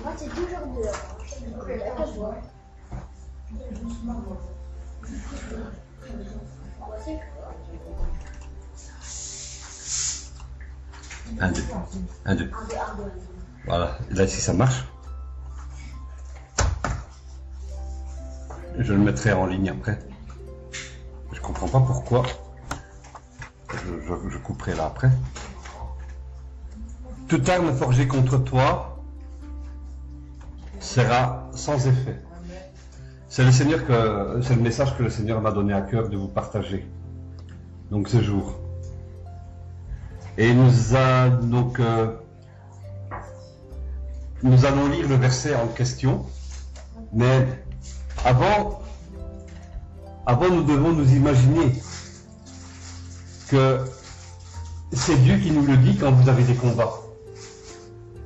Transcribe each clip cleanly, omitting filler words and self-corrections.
Moi, c'est toujours dehors. Un, deux. Un, deux. Voilà, là si ça marche. Je le mettrai en ligne après. Je comprends pas pourquoi. Je couperai là après. Toute arme forgée contre toi sera sans effet. C'est le message que le Seigneur m'a donné à cœur de vous partager. Donc ce jour. Et nous allons lire le verset en question. Mais avant nous devons nous imaginer que c'est Dieu qui nous le dit quand vous avez des combats.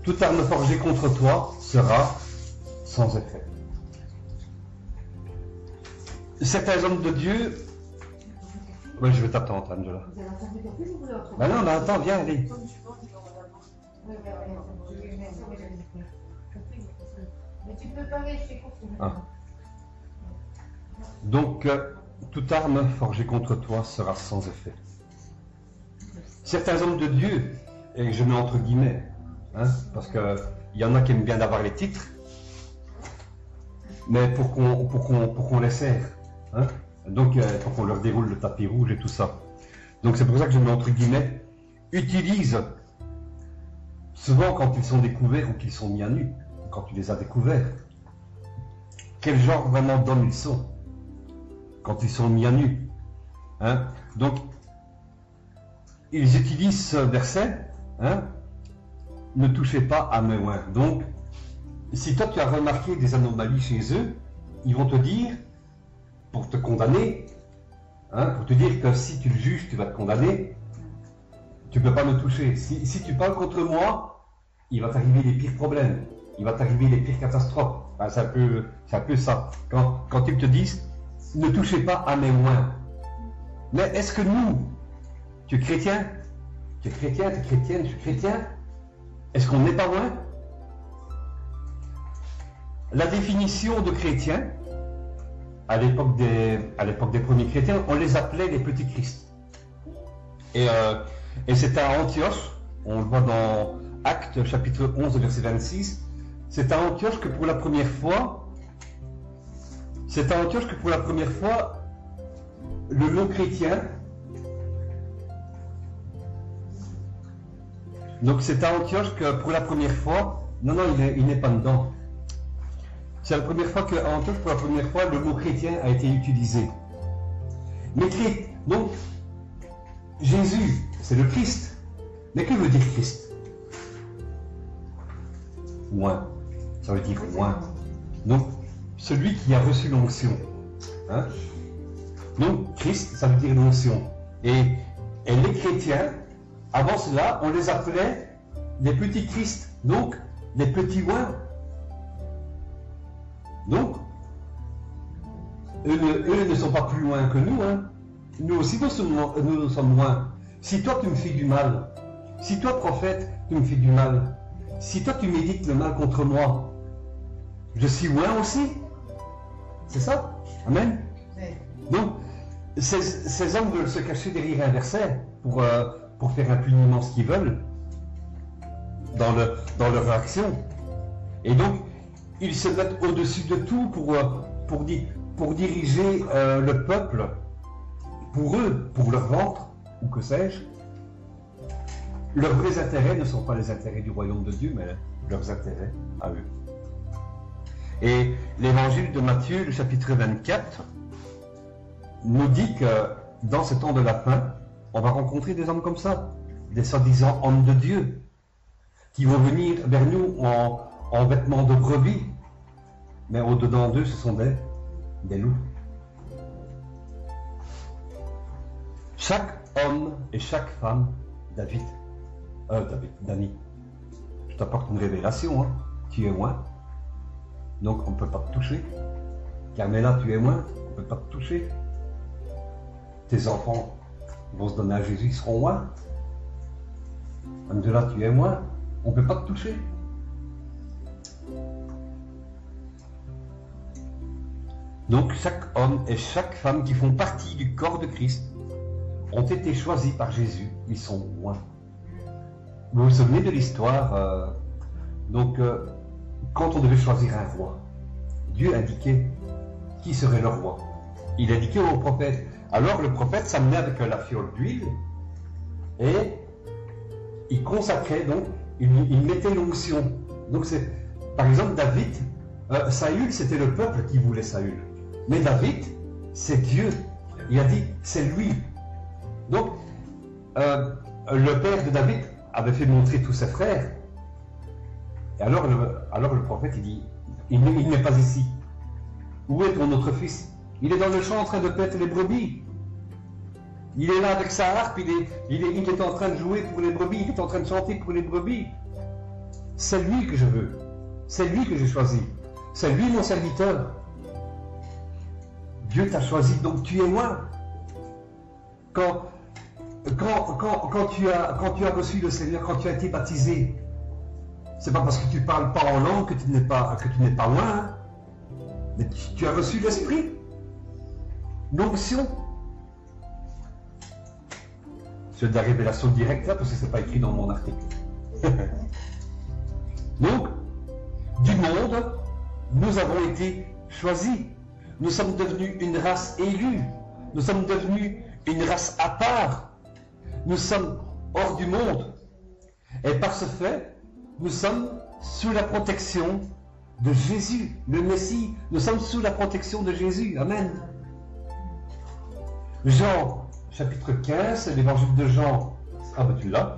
Toute arme forgée contre toi sera sans effet. Certains hommes de Dieu... Oui, je vais t'attendre, Angela. Ben non, mais attends, viens, allez. Ah. Donc, toute arme forgée contre toi sera sans effet. Certains hommes de Dieu, et je mets entre guillemets, hein, parce qu'il y en a qui aiment bien avoir les titres, mais pour qu'on les sert. Hein? Donc, pour qu'on leur déroule le tapis rouge et tout ça. Donc, c'est pour ça que je mets entre guillemets, utilisent, souvent quand ils sont découverts ou qu'ils sont mis à nu, quand tu les as découverts, quel genre vraiment d'hommes ils sont, quand ils sont mis à nu. Hein? Donc, ils utilisent ce verset, hein? Ne touchez pas à mes oins. Donc, si toi tu as remarqué des anomalies chez eux, ils vont te dire, pour te condamner, hein, pour te dire que si tu le juges, tu vas te condamner, tu ne peux pas me toucher. Si tu parles contre moi, il va t'arriver les pires problèmes, il va t'arriver les pires catastrophes. Enfin, c'est un peu ça. Quand ils te disent, ne touchez pas à mes oins. Mais est-ce que nous, tu es chrétien, tu es chrétienne, je suis chrétien, est-ce qu'on n'est pas loin? La définition de chrétien, à l'époque des premiers chrétiens, on les appelait les petits Christ. Et c'est à Antioche, on le voit dans Actes chapitre 11 verset 26, c'est à Antioche que pour la première fois, le mot chrétien, donc c'est à Antioche que pour la première fois, non, il n'est pas dedans. C'est la première fois qu'à Antioche, pour la première fois, le mot chrétien a été utilisé. Mais donc, Jésus, c'est le Christ. Mais que veut dire Christ? Oint. Ça veut dire oint. Donc, celui qui a reçu l'onction. Hein? Donc, Christ, ça veut dire l'onction. Et les chrétiens, avant cela, on les appelait les petits Christ. Donc, les petits oints. Donc, eux ne sont pas plus loin que nous. Hein. Nous aussi, nous sommes loin. Si toi, tu me fais du mal, si toi, prophète, tu me fais du mal, si toi, tu médites le mal contre moi, je suis loin aussi. C'est ça? Amen? Donc, ces hommes veulent se cacher derrière un verset pour faire impunément ce qu'ils veulent dans leur action. Et donc, ils se mettent au-dessus de tout pour diriger le peuple, pour eux, pour leur ventre, ou que sais-je. Leurs vrais intérêts ne sont pas les intérêts du royaume de Dieu, mais leurs intérêts à eux. Et l'évangile de Matthieu, le chapitre 24, nous dit que dans ce temps de la fin, on va rencontrer des hommes comme ça, des soi-disant hommes de Dieu, qui vont venir vers nous en vêtements de brebis, mais au-dedans d'eux, ce sont des loups. Chaque homme et chaque femme, Dani, je t'apporte une révélation, hein. Tu es loin, donc on ne peut pas te toucher. Carmela, tu es loin, on ne peut pas te toucher. tes enfants vont se donner à Jésus, ils seront loin. Même de là, tu es loin. On ne peut pas te toucher. Donc chaque homme et chaque femme qui font partie du corps de Christ ont été choisis par Jésus. Ils sont loin. Vous vous souvenez de l'histoire quand on devait choisir un roi, Dieu indiquait qui serait le roi. Il indiquait au prophète. Alors le prophète s'amenait avec la fiole d'huile et il consacrait, donc il mettait l'onction. Donc c'est, par exemple, David, Saül, c'était le peuple qui voulait Saül. Mais David, c'est Dieu. Il a dit, c'est lui. Donc, le père de David avait fait montrer tous ses frères. Et alors le prophète, il dit, il n'est pas ici. Où est ton autre fils? Il est dans le champ en train de paître les brebis. Il est là avec sa harpe, il est en train de jouer pour les brebis, il est en train de chanter pour les brebis. C'est lui que je veux. C'est lui que j'ai choisi. C'est lui mon serviteur. Dieu t'a choisi, donc tu es loin. Quand tu as reçu le Seigneur, quand tu as été baptisé, c'est pas parce que tu parles pas en langue que tu n'es pas loin, hein. Mais tu as reçu l'Esprit, l'onction. C'est de la révélation directe là, parce que c'est pas écrit dans mon article. Donc, du monde, nous avons été choisis. Nous sommes devenus une race élue. Nous sommes devenus une race à part. Nous sommes hors du monde. Et par ce fait, nous sommes sous la protection de Jésus, le Messie. Nous sommes sous la protection de Jésus. Amen. Jean, chapitre 15, l'évangile de Jean. Ah ben tu l'as.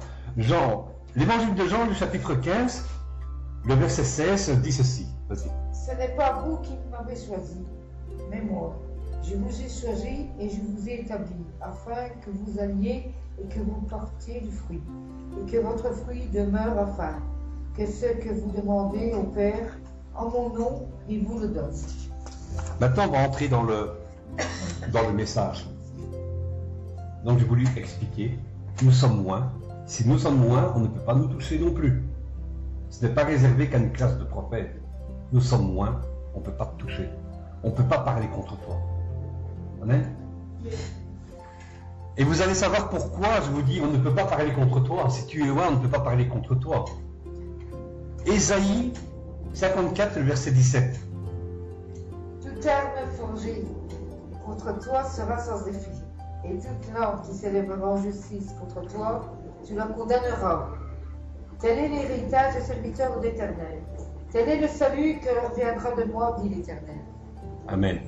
L'évangile de Jean, le chapitre 15, le verset 16 dit ceci. Vas-y. Ce n'est pas vous qui m'avez choisi, mais moi. Je vous ai choisi et je vous ai établi, afin que vous alliez et que vous portiez du fruit, et que votre fruit demeure, afin que ce que vous demandez au Père, en mon nom, il vous le donne. Maintenant, on va entrer dans le message. Donc, j'ai voulu expliquer. Nous sommes loin. Si nous sommes loin, on ne peut pas nous toucher non plus. Ce n'est pas réservé qu'à une classe de prophètes. Nous sommes loin, on ne peut pas te toucher. On ne peut pas parler contre toi. Amen. Et vous allez savoir pourquoi je vous dis on ne peut pas parler contre toi. Si tu es loin, on ne peut pas parler contre toi. Ésaïe 54, le verset 17. Toute arme forgée contre toi sera sans effet, et toute langue qui s'élèvera en justice contre toi, tu la condamneras. Tel est l'héritage des serviteurs d'Éternel. Tel est le salut que leur viendra de moi, dit l'Éternel. Amen.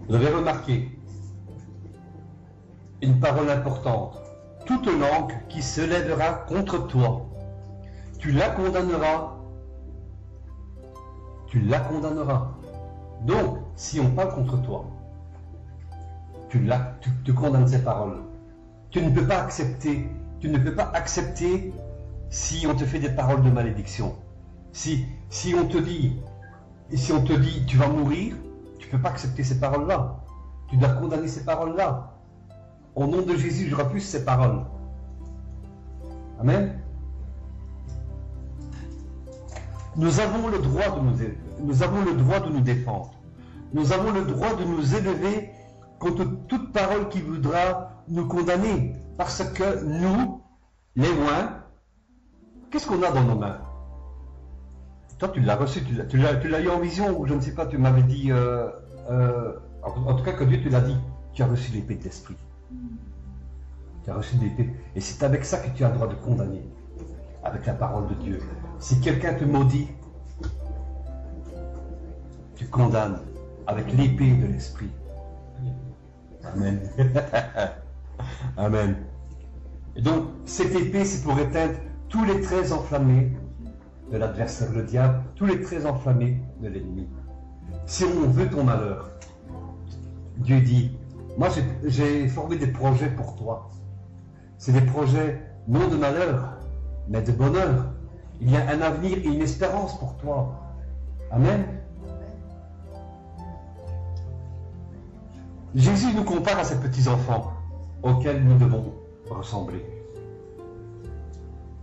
Vous avez remarqué une parole importante. Toute langue qui se lèvera contre toi, tu la condamneras. Tu la condamneras. Donc, si on parle contre toi, tu condamnes ces paroles. Tu ne peux pas accepter si on te fait des paroles de malédiction. Si on te dit tu vas mourir, tu ne peux pas accepter ces paroles-là. Tu dois condamner ces paroles-là. Au nom de Jésus, je refuse ces paroles. Amen. Nous avons le droit de nous défendre. Nous avons le droit de nous élever contre toute parole qui voudra nous condamner. Parce que nous, les loin, qu'est-ce qu'on a dans nos mains? Toi, tu l'as reçu, tu l'as eu en vision, ou je ne sais pas, tu m'avais dit, en tout cas que Dieu te l'a dit, tu as reçu l'épée de l'esprit. Tu as reçu l'épée. Et c'est avec ça que tu as le droit de condamner, avec la parole de Dieu. Si quelqu'un te maudit, tu condamnes avec l'épée de l'esprit. Amen. Amen. Et donc, cette épée, c'est pour éteindre tous les traits enflammés de l'adversaire, le diable, tous les traits enflammés de l'ennemi. Si on veut ton malheur, Dieu dit, moi j'ai formé des projets pour toi. C'est des projets non de malheur, mais de bonheur. Il y a un avenir et une espérance pour toi. Amen. Jésus nous compare à ces petits-enfants auxquels nous devons ressembler.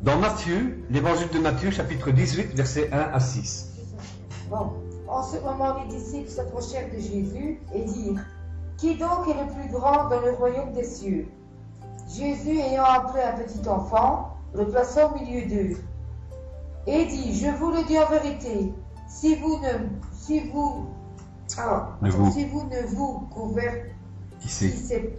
Dans Matthieu, l'évangile de Matthieu, chapitre 18, versets 1 à 6. Bon. En ce moment, les disciples s'approchèrent de Jésus et dirent: Qui donc est le plus grand dans le royaume des cieux? Jésus, ayant appelé un petit enfant, le plaça au milieu d'eux et dit: Je vous le dis en vérité, si vous ne vous convertissez,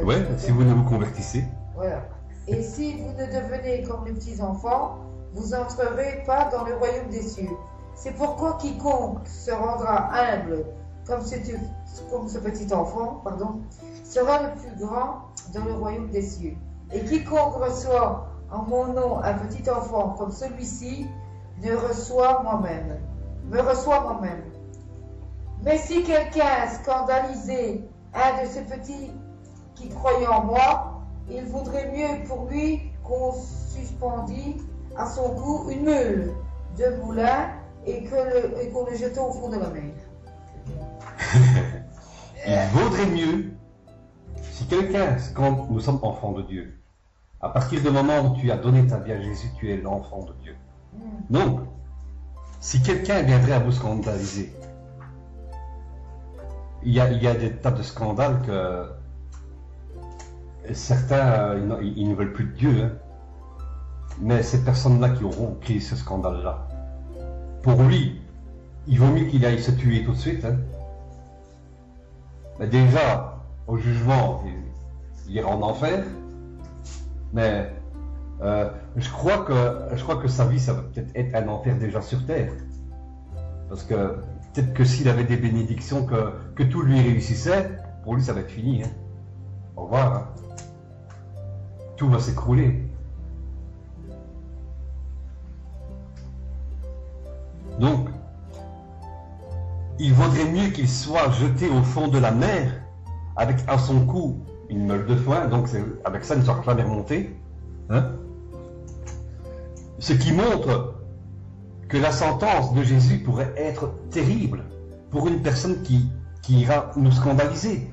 Ouais, si vous ne vous convertissez. voilà. Et si vous ne devenez comme les petits enfants, vous n'entrerez pas dans le royaume des cieux. C'est pourquoi quiconque se rendra humble comme ce petit enfant, sera le plus grand dans le royaume des cieux. Et quiconque reçoit en mon nom un petit enfant comme celui-ci, me reçoit moi-même. Mais si quelqu'un scandalisait un de ces petits qui croyaient en moi, il vaudrait mieux pour lui qu'on suspendît à son cou une meule de moulin et qu'on le jetait au fond de la mer. Il vaudrait mieux si quelqu'un, quand nous sommes enfants de Dieu, à partir du moment où tu as donné ta vie à Jésus, tu es l'enfant de Dieu. Donc, si quelqu'un viendrait à vous scandaliser, il y a des tas de scandales que certains, ils ne veulent plus de Dieu, hein. Mais ces personnes-là qui auront créé ce scandale-là, pour lui, il vaut mieux qu'il aille se tuer tout de suite, hein. Mais déjà, au jugement, il ira en enfer. Mais je crois que sa vie, ça va peut-être être un enfer déjà sur terre. Parce que peut-être que s'il avait des bénédictions, que tout lui réussissait, pour lui, ça va être fini, hein. Au revoir, hein. Tout va s'écrouler. Donc, il vaudrait mieux qu'il soit jeté au fond de la mer, avec à son cou une meule de foin, donc avec ça il ne sera jamais remonté. Hein? Ce qui montre que la sentence de Jésus pourrait être terrible pour une personne qui ira nous scandaliser.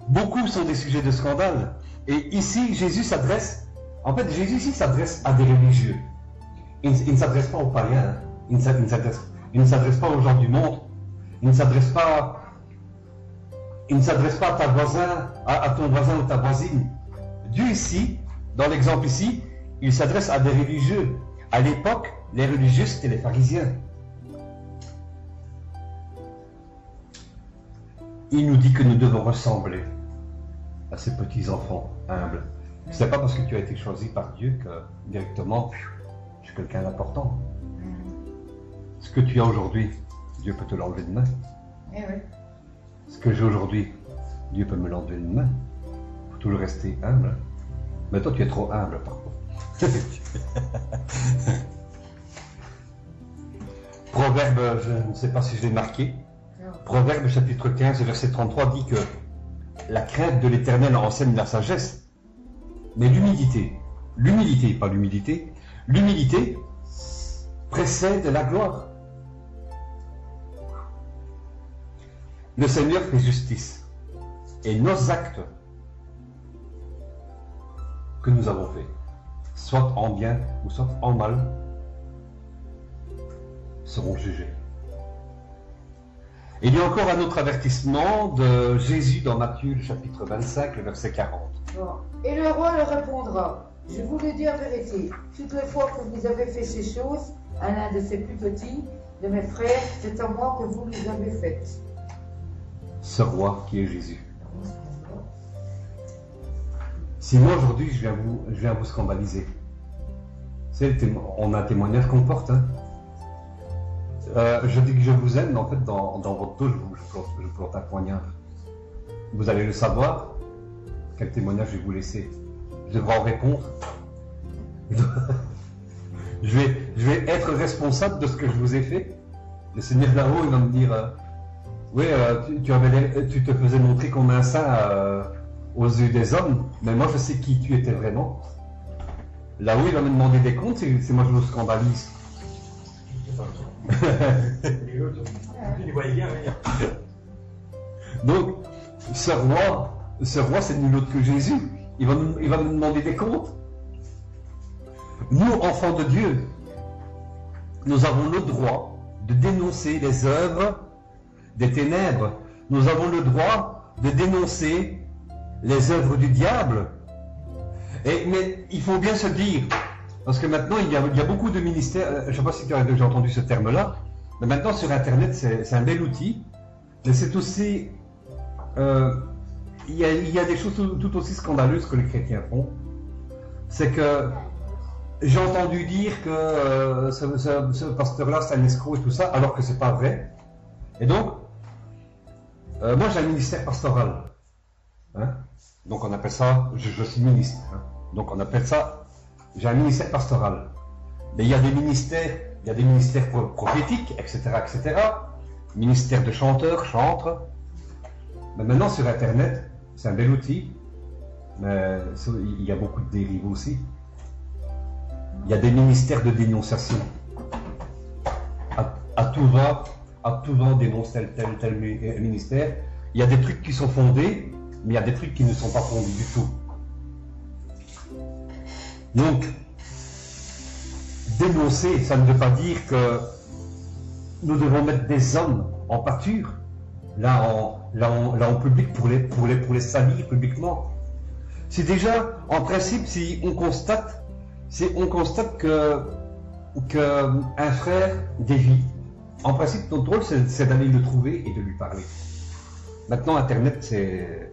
Beaucoup sont des sujets de scandale. Et ici, Jésus s'adresse à des religieux. Il ne s'adresse pas aux païens. Hein. Il ne s'adresse pas aux gens du monde. Il ne s'adresse pas à ta voisin, à ton voisin ou ta voisine. Dieu ici, dans l'exemple ici, il s'adresse à des religieux. À l'époque, les religieux, c'était les pharisiens. Il nous dit que nous devons ressembler à ces petits enfants humbles. Ce n'est pas parce que tu as été choisi par Dieu que directement tu es quelqu'un d'important. Ce que tu as aujourd'hui, Dieu peut te l'enlever demain. Eh oui. Ce que j'ai aujourd'hui, Dieu peut me l'enlever demain. Il faut toujours rester humble. Mais toi, tu es trop humble, par contre. Proverbe, je ne sais pas si je l'ai marqué. Proverbe chapitre 15, verset 33 dit que la crainte de l'Éternel enseigne la sagesse. Mais l'humilité, pas l'humilité, l'humilité précède la gloire. Le Seigneur fait justice. Et nos actes que nous avons faits, soit en bien ou soit en mal, seront jugés. Il y a encore un autre avertissement de Jésus dans Matthieu, le chapitre 25, le verset 40. Bon. Et le roi leur répondra: Je vous le dis en vérité, toutes les fois que vous avez fait ces choses à l'un de ces plus petits de mes frères, c'est à moi que vous les avez faites. Ce roi qui est Jésus. Si moi aujourd'hui je viens vous scandaliser, on a un témoignage qu'on porte. Hein. Je dis que je vous aime, mais en fait dans votre dos je plante un poignard. Vous allez le savoir, quel témoignage je vais vous laisser. Je devrais en répondre. Je vais être responsable de ce que je vous ai fait. Le Seigneur là-haut, il va me dire oui, tu te faisais montrer comme un saint aux yeux des hommes, mais moi je sais qui tu étais vraiment. Là-haut, il va me demander des comptes, c'est moi je le scandalise. Il voyait bien venir. Donc, ce roi, c'est nul autre que Jésus. Il va nous demander des comptes. Nous, enfants de Dieu, nous avons le droit de dénoncer les œuvres des ténèbres. Nous avons le droit de dénoncer les œuvres du diable. Mais il faut bien se dire, parce que maintenant il y a beaucoup de ministères, je ne sais pas si tu as déjà entendu ce terme-là, mais maintenant sur Internet c'est un bel outil, mais c'est aussi, il y a des choses tout aussi scandaleuses que les chrétiens font. C'est que j'ai entendu dire que ce pasteur-là c'est un escroc et tout ça, alors que c'est pas vrai. Et donc, moi j'ai un ministère pastoral. Hein? Donc on appelle ça, je suis ministre. Hein? Donc on appelle ça, j'ai un ministère pastoral. Mais il y a des ministères prophétiques, etc., etc. Ministère de chanteurs, chantres. Mais maintenant sur Internet, c'est un bel outil. Mais il y a beaucoup de dérives aussi. Il y a des ministères de dénonciation. À tout va, on dénonce tel ministère. Il y a des trucs qui sont fondés, mais il y a des trucs qui ne sont pas fondés du tout. Donc, dénoncer, ça ne veut pas dire que nous devons mettre des hommes en pâture, là en public, pour les salir publiquement. C'est déjà, en principe, si on constate que un frère dévie, en principe, notre rôle, c'est d'aller le trouver et de lui parler. Maintenant, Internet, c'est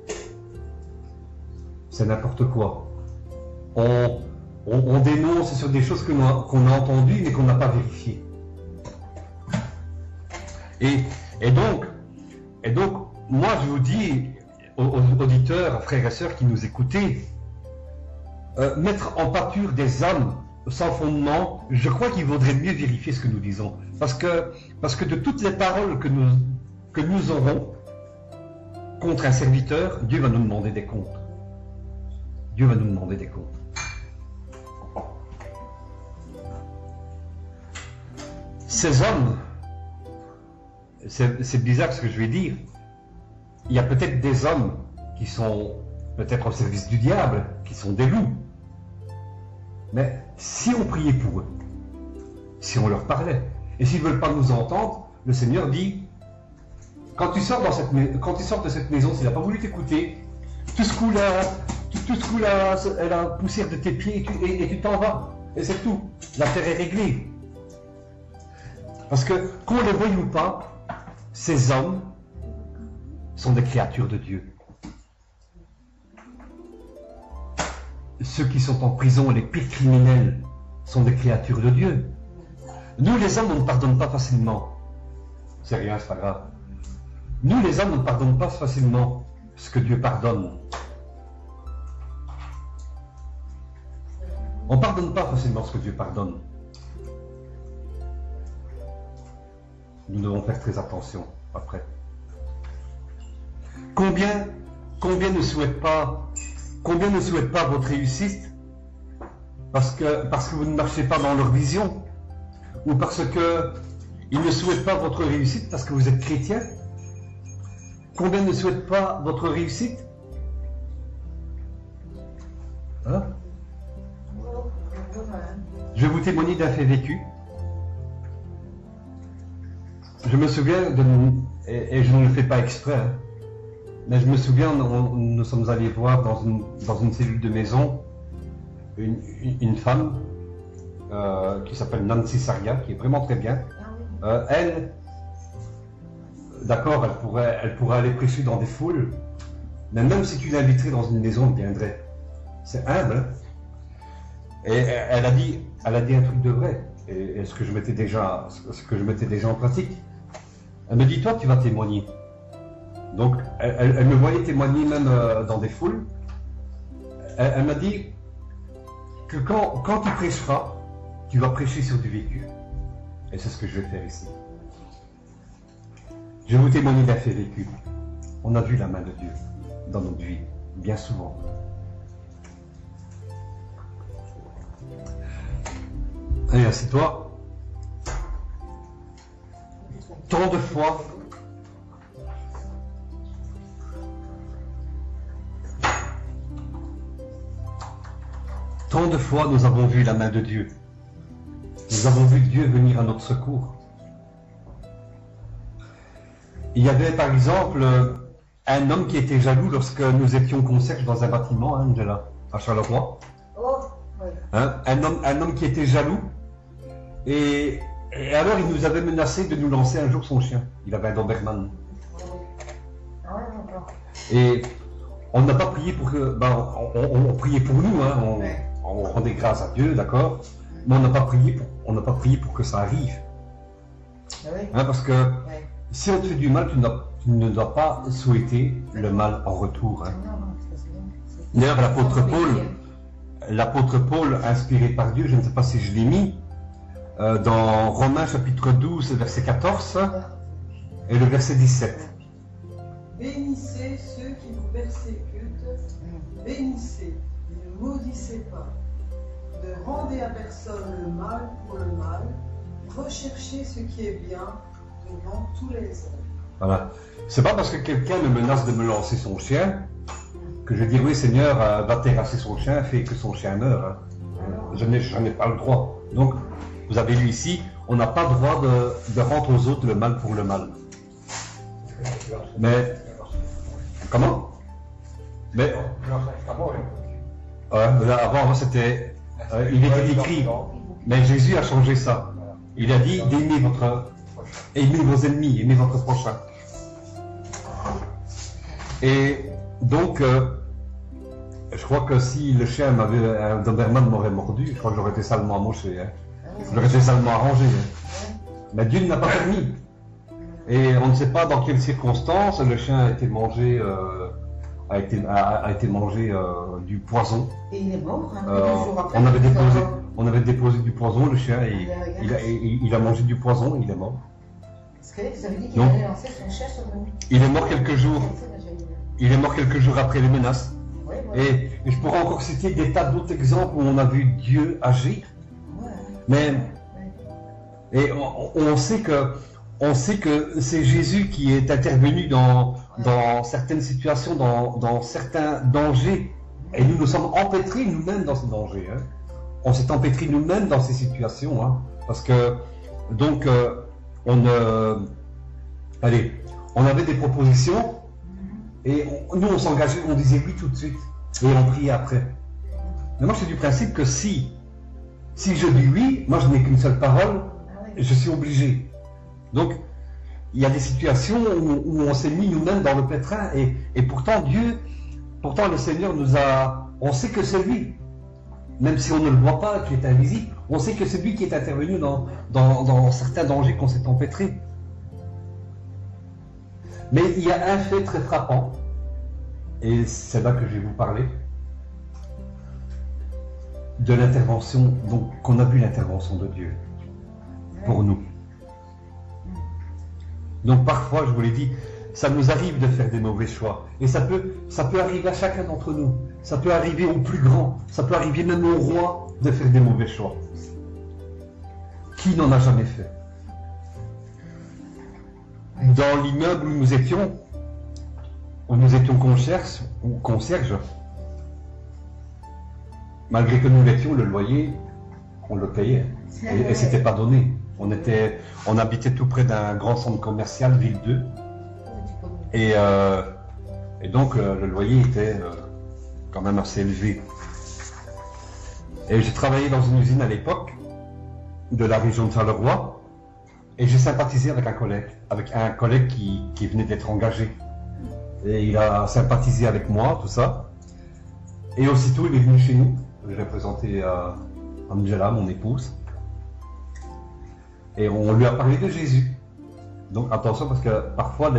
n'importe quoi. On dénonce sur des choses qu'on a entendues, mais qu'on n'a pas vérifiées. Et donc, moi, je vous dis, aux auditeurs, frères et sœurs qui nous écoutez, mettre en pâture des âmes sans fondement, je crois qu'il vaudrait mieux vérifier ce que nous disons. Parce que de toutes les paroles que nous aurons contre un serviteur, Dieu va nous demander des comptes. Dieu va nous demander des comptes. Ces hommes, c'est bizarre ce que je vais dire, il y a peut-être des hommes qui sont peut-être au service du diable, qui sont des loups. Mais si on priait pour eux, si on leur parlait, et s'ils ne veulent pas nous entendre, le Seigneur dit, quand tu sors de cette maison, s'il n'a pas voulu t'écouter, tout ce coup-là, la poussière de tes pieds, et tu t'en vas. Et c'est tout. L'affaire est réglée. Parce que, qu'on les veuille ou pas, ces hommes sont des créatures de Dieu. Ceux qui sont en prison, les pires criminels, sont des créatures de Dieu. Nous, les hommes, on ne pardonne pas facilement. C'est rien, c'est pas grave. Nous, les hommes, on ne pardonne pas facilement ce que Dieu pardonne. On ne pardonne pas facilement ce que Dieu pardonne. Nous devons faire très attention après. Combien ne souhaitent pas votre réussite parce que vous ne marchez pas dans leur vision, ou parce que ils ne souhaitent pas votre réussite parce que vous êtes chrétien? Combien ne souhaitent pas votre réussite? Hein? Je vais vous témoigner d'un fait vécu. Je me souviens, et je ne le fais pas exprès, hein, mais je me souviens, nous sommes allés voir dans une cellule de maison une femme qui s'appelle Nancy Saria, qui est vraiment très bien. Elle, d'accord, elle pourrait aller prêcher dans des foules, mais même si tu l'inviterais dans une maison, elle viendrait. C'est humble. Hein? Et elle a dit un truc de vrai, et ce que je mettais déjà en pratique. Elle me dit, toi, tu vas témoigner. Donc, elle me voyait témoigner même dans des foules. Elle m'a dit que quand tu prêcheras, tu vas prêcher sur du vécu. Et c'est ce que je vais faire ici. Je vais vous témoigner d'un fait vécu. On a vu la main de Dieu dans notre vie, bien souvent. Allez, assieds-toi. Tant de fois, Tant de fois nous avons vu la main de Dieu. Nous avons vu Dieu venir à notre secours. Il y avait par exemple un homme qui était jaloux lorsque nous étions concierges dans un bâtiment, hein, Angela, à Charleroi. Oh, oui. Hein, un homme qui était jaloux. Et alors il nous avait menacé de nous lancer un jour son chien. Il avait un Doberman. Ah ouais, d'accord. Et on n'a pas prié pour que... Ben, on priait pour nous, hein, Ouais. on rendait grâce à Dieu, d'accord. Mais on n'a pas prié pour que ça arrive. Ah oui. Hein, parce que Ouais. si on te fait du mal, tu ne dois pas souhaiter le mal en retour. Hein. Non, non, ça, c'est bien. D'ailleurs, l'apôtre Paul, inspiré par Dieu, je ne sais pas si je l'ai mis, dans Romains chapitre 12, verset 14 et le verset 17. Bénissez ceux qui vous persécutent, bénissez, ne maudissez pas. Ne rendez à personne le mal pour le mal, recherchez ce qui est bien devant tous les hommes. Voilà. C'est pas parce que quelqu'un me menace de me lancer son chien que je dis oui Seigneur, va terrasser son chien, fais que son chien meure. Hein. Je n'ai pas le droit. Donc, vous avez lu ici, on n'a pas le droit de rendre aux autres le mal pour le mal. Mais, comment? Mais, avant c'était, il était écrit, mais Jésus a changé ça. Il a dit d'aimer aimez vos ennemis, aimez votre prochain. Et donc, je crois que si le chien un Doberman m'aurait mordu, je crois que j'aurais été salement amoché. Hein. J'aurais été salement arrangé. Hein. Mais Dieu ne l'a pas permis. Et on ne sait pas dans quelles circonstances le chien a été mangé, du poison. Et il est mort, hein, 2 jours après. On avait déposé du poison, le chien, et il a mangé du poison, et il est mort. Parce que vous avez dit qu'il allait lancer son chien sur nous. Il est mort quelques jours. Il est mort quelques jours après les menaces. Ouais, voilà. Et je pourrais encore citer des tas d'autres exemples où on a vu Dieu agir. Ouais. Mais et on sait que c'est Jésus qui est intervenu dans certaines situations, dans certains dangers. Et nous nous sommes empêtrés nous-mêmes dans ces dangers. Hein. On s'est empêtrés nous-mêmes dans ces situations. Hein. Parce que, donc, on avait des propositions. Et nous, on s'engageait, on disait oui tout de suite. Et on priait après. Mais moi, je suis du principe que si je dis oui, moi, je n'ai qu'une seule parole, je suis obligé. Donc, il y a des situations où on s'est mis nous-mêmes dans le pétrin. Et pourtant, le Seigneur on sait que c'est lui. Même si on ne le voit pas, qui est invisible, on sait que c'est lui qui est intervenu dans certains dangers qu'on s'est empêtrés. Mais il y a un fait très frappant, et c'est là que je vais vous parler, de l'intervention, donc qu'on a vu l'intervention de Dieu pour nous. Donc parfois, je vous l'ai dit, ça nous arrive de faire des mauvais choix, et ça peut arriver à chacun d'entre nous, ça peut arriver au plus grand, ça peut arriver même au roi de faire des mauvais choix. Qui n'en a jamais fait? Dans l'immeuble où nous étions concierges, malgré que nous l'étions, le loyer, on le payait. Et c'était pas donné. On habitait tout près d'un grand centre commercial, Ville 2. Et donc le loyer était quand même assez élevé. Et j'ai travaillé dans une usine à l'époque, de la région de Charleroi. Et j'ai sympathisé avec un collègue qui venait d'être engagé. Et il a sympathisé avec moi, tout ça. Et aussitôt, il est venu chez nous. Je l'ai présenté à Angela, mon épouse. Et on lui a parlé de Jésus. Donc attention, parce que parfois,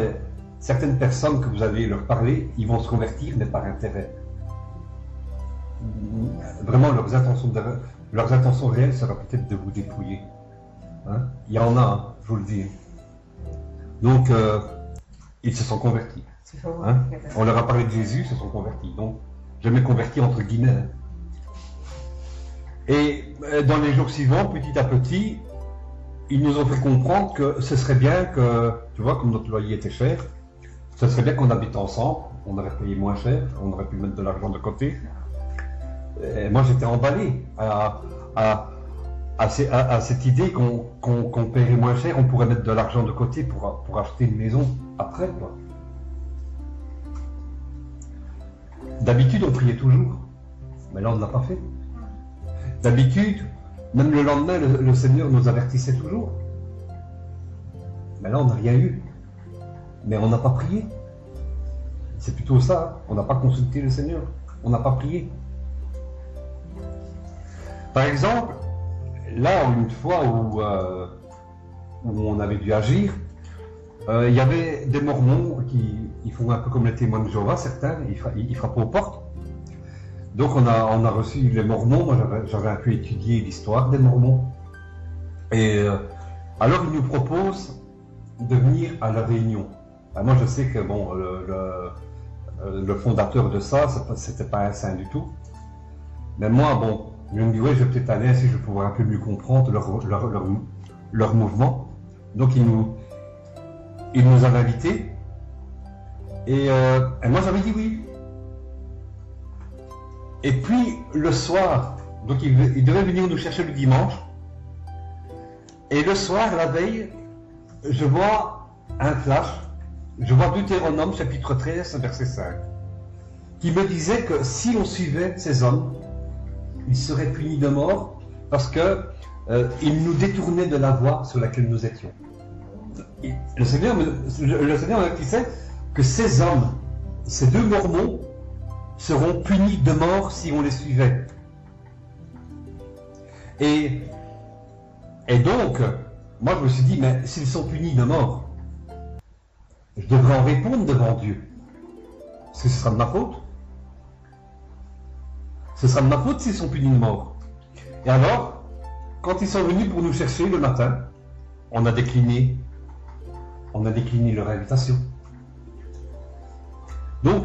certaines personnes que vous allez leur parler, ils vont se convertir, mais par intérêt. Vraiment, leurs intentions réelles sera peut-être de vous dépouiller. Hein? Il y en a, hein, je vous le dis. Donc, ils se sont convertis. Hein? On leur a parlé de Jésus, ils se sont convertis. Donc, je me convertis entre guillemets. Hein. Et dans les jours suivants, petit à petit, ils nous ont fait comprendre que ce serait bien que, tu vois, comme notre loyer était cher, ce serait bien qu'on habite ensemble, on aurait payé moins cher, on aurait pu mettre de l'argent de côté. Et moi, j'étais emballé à cette idée qu'on paierait moins cher, on pourrait mettre de l'argent de côté pour acheter une maison après, quoi. D'habitude, on priait toujours, mais là, on ne l'a pas fait. D'habitude, même le lendemain, le Seigneur nous avertissait toujours. Mais là, on n'a rien eu. Mais on n'a pas prié. C'est plutôt ça, hein. On n'a pas consulté le Seigneur. On n'a pas prié. Par exemple, là, une fois où on avait dû agir, il y avait des Mormons qui font un peu comme les témoins de Jéhovah, certains, ils frappent aux portes. Donc on a reçu les Mormons, moi j'avais un peu étudié l'histoire des Mormons. Et alors ils nous proposent de venir à la réunion. Alors, moi je sais que bon, le fondateur de ça, c'était pas un saint du tout. Mais moi, bon, je me dis, ouais, je vais peut-être aller si je vais pouvoir un peu mieux comprendre leur mouvement. Donc ils nous avaient invités. Et moi j'avais dit oui. Et puis le soir, donc ils devaient venir nous chercher le dimanche. Et le soir, la veille, je vois un flash. Je vois Deutéronome chapitre 13, verset 5, qui me disait que si on suivait ces hommes, ils seraient punis de mort parce que ils nous détournaient de la voie sur laquelle nous étions. Le Seigneur me disait que ces hommes, ces deux Mormons, seront punis de mort si on les suivait. Et donc, moi je me suis dit, mais s'ils sont punis de mort, je devrais en répondre devant Dieu. Parce que ce sera de ma faute. Ce sera de ma faute s'ils sont punis de mort. Et alors, quand ils sont venus pour nous chercher le matin, on a décliné leur invitation. Donc,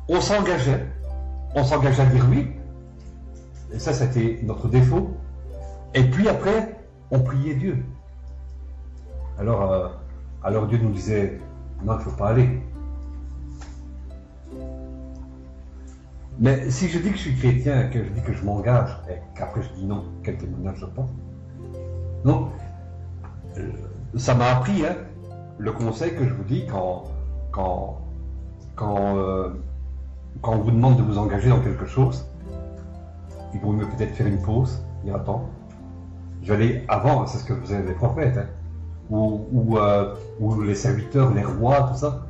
on s'engageait à dire oui. Et ça, c'était notre défaut. Et puis après, on priait Dieu. Alors Dieu nous disait, non, il ne faut pas aller. Mais si je dis que je suis chrétien, que je dis que je m'engage, et qu'après je dis non, quel témoignage je pense. Non, ça m'a appris, hein, le conseil que je vous dis quand on vous demande de vous engager dans quelque chose, il vaut mieux peut-être faire une pause, dire attends, j'allais avant, c'est ce que faisaient les prophètes, hein, ou les serviteurs, les rois, tout ça.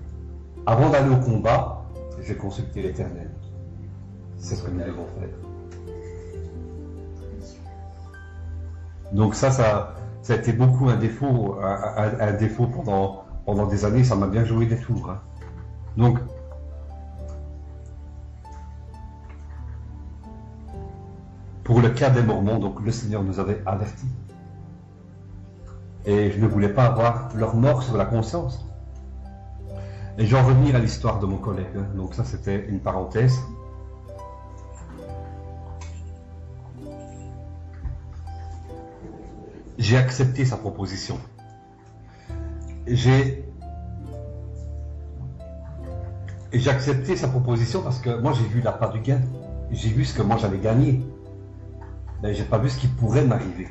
Avant d'aller au combat, j'ai consulté l'Éternel. C'est ce que nous devons faire. Donc ça a été beaucoup un défaut pendant des années, ça m'a bien joué des tours. Hein. Donc, pour le cas des Mormons, donc le Seigneur nous avait avertis. Et je ne voulais pas avoir leur mort sur la conscience. Et je vais en revenir à l'histoire de mon collègue. Hein. Donc ça, c'était une parenthèse. J'ai accepté sa proposition. J'ai accepté sa proposition parce que moi, j'ai vu l'appât du gain. J'ai vu ce que moi, j'allais gagner. Mais j'ai pas vu ce qui pourrait m'arriver.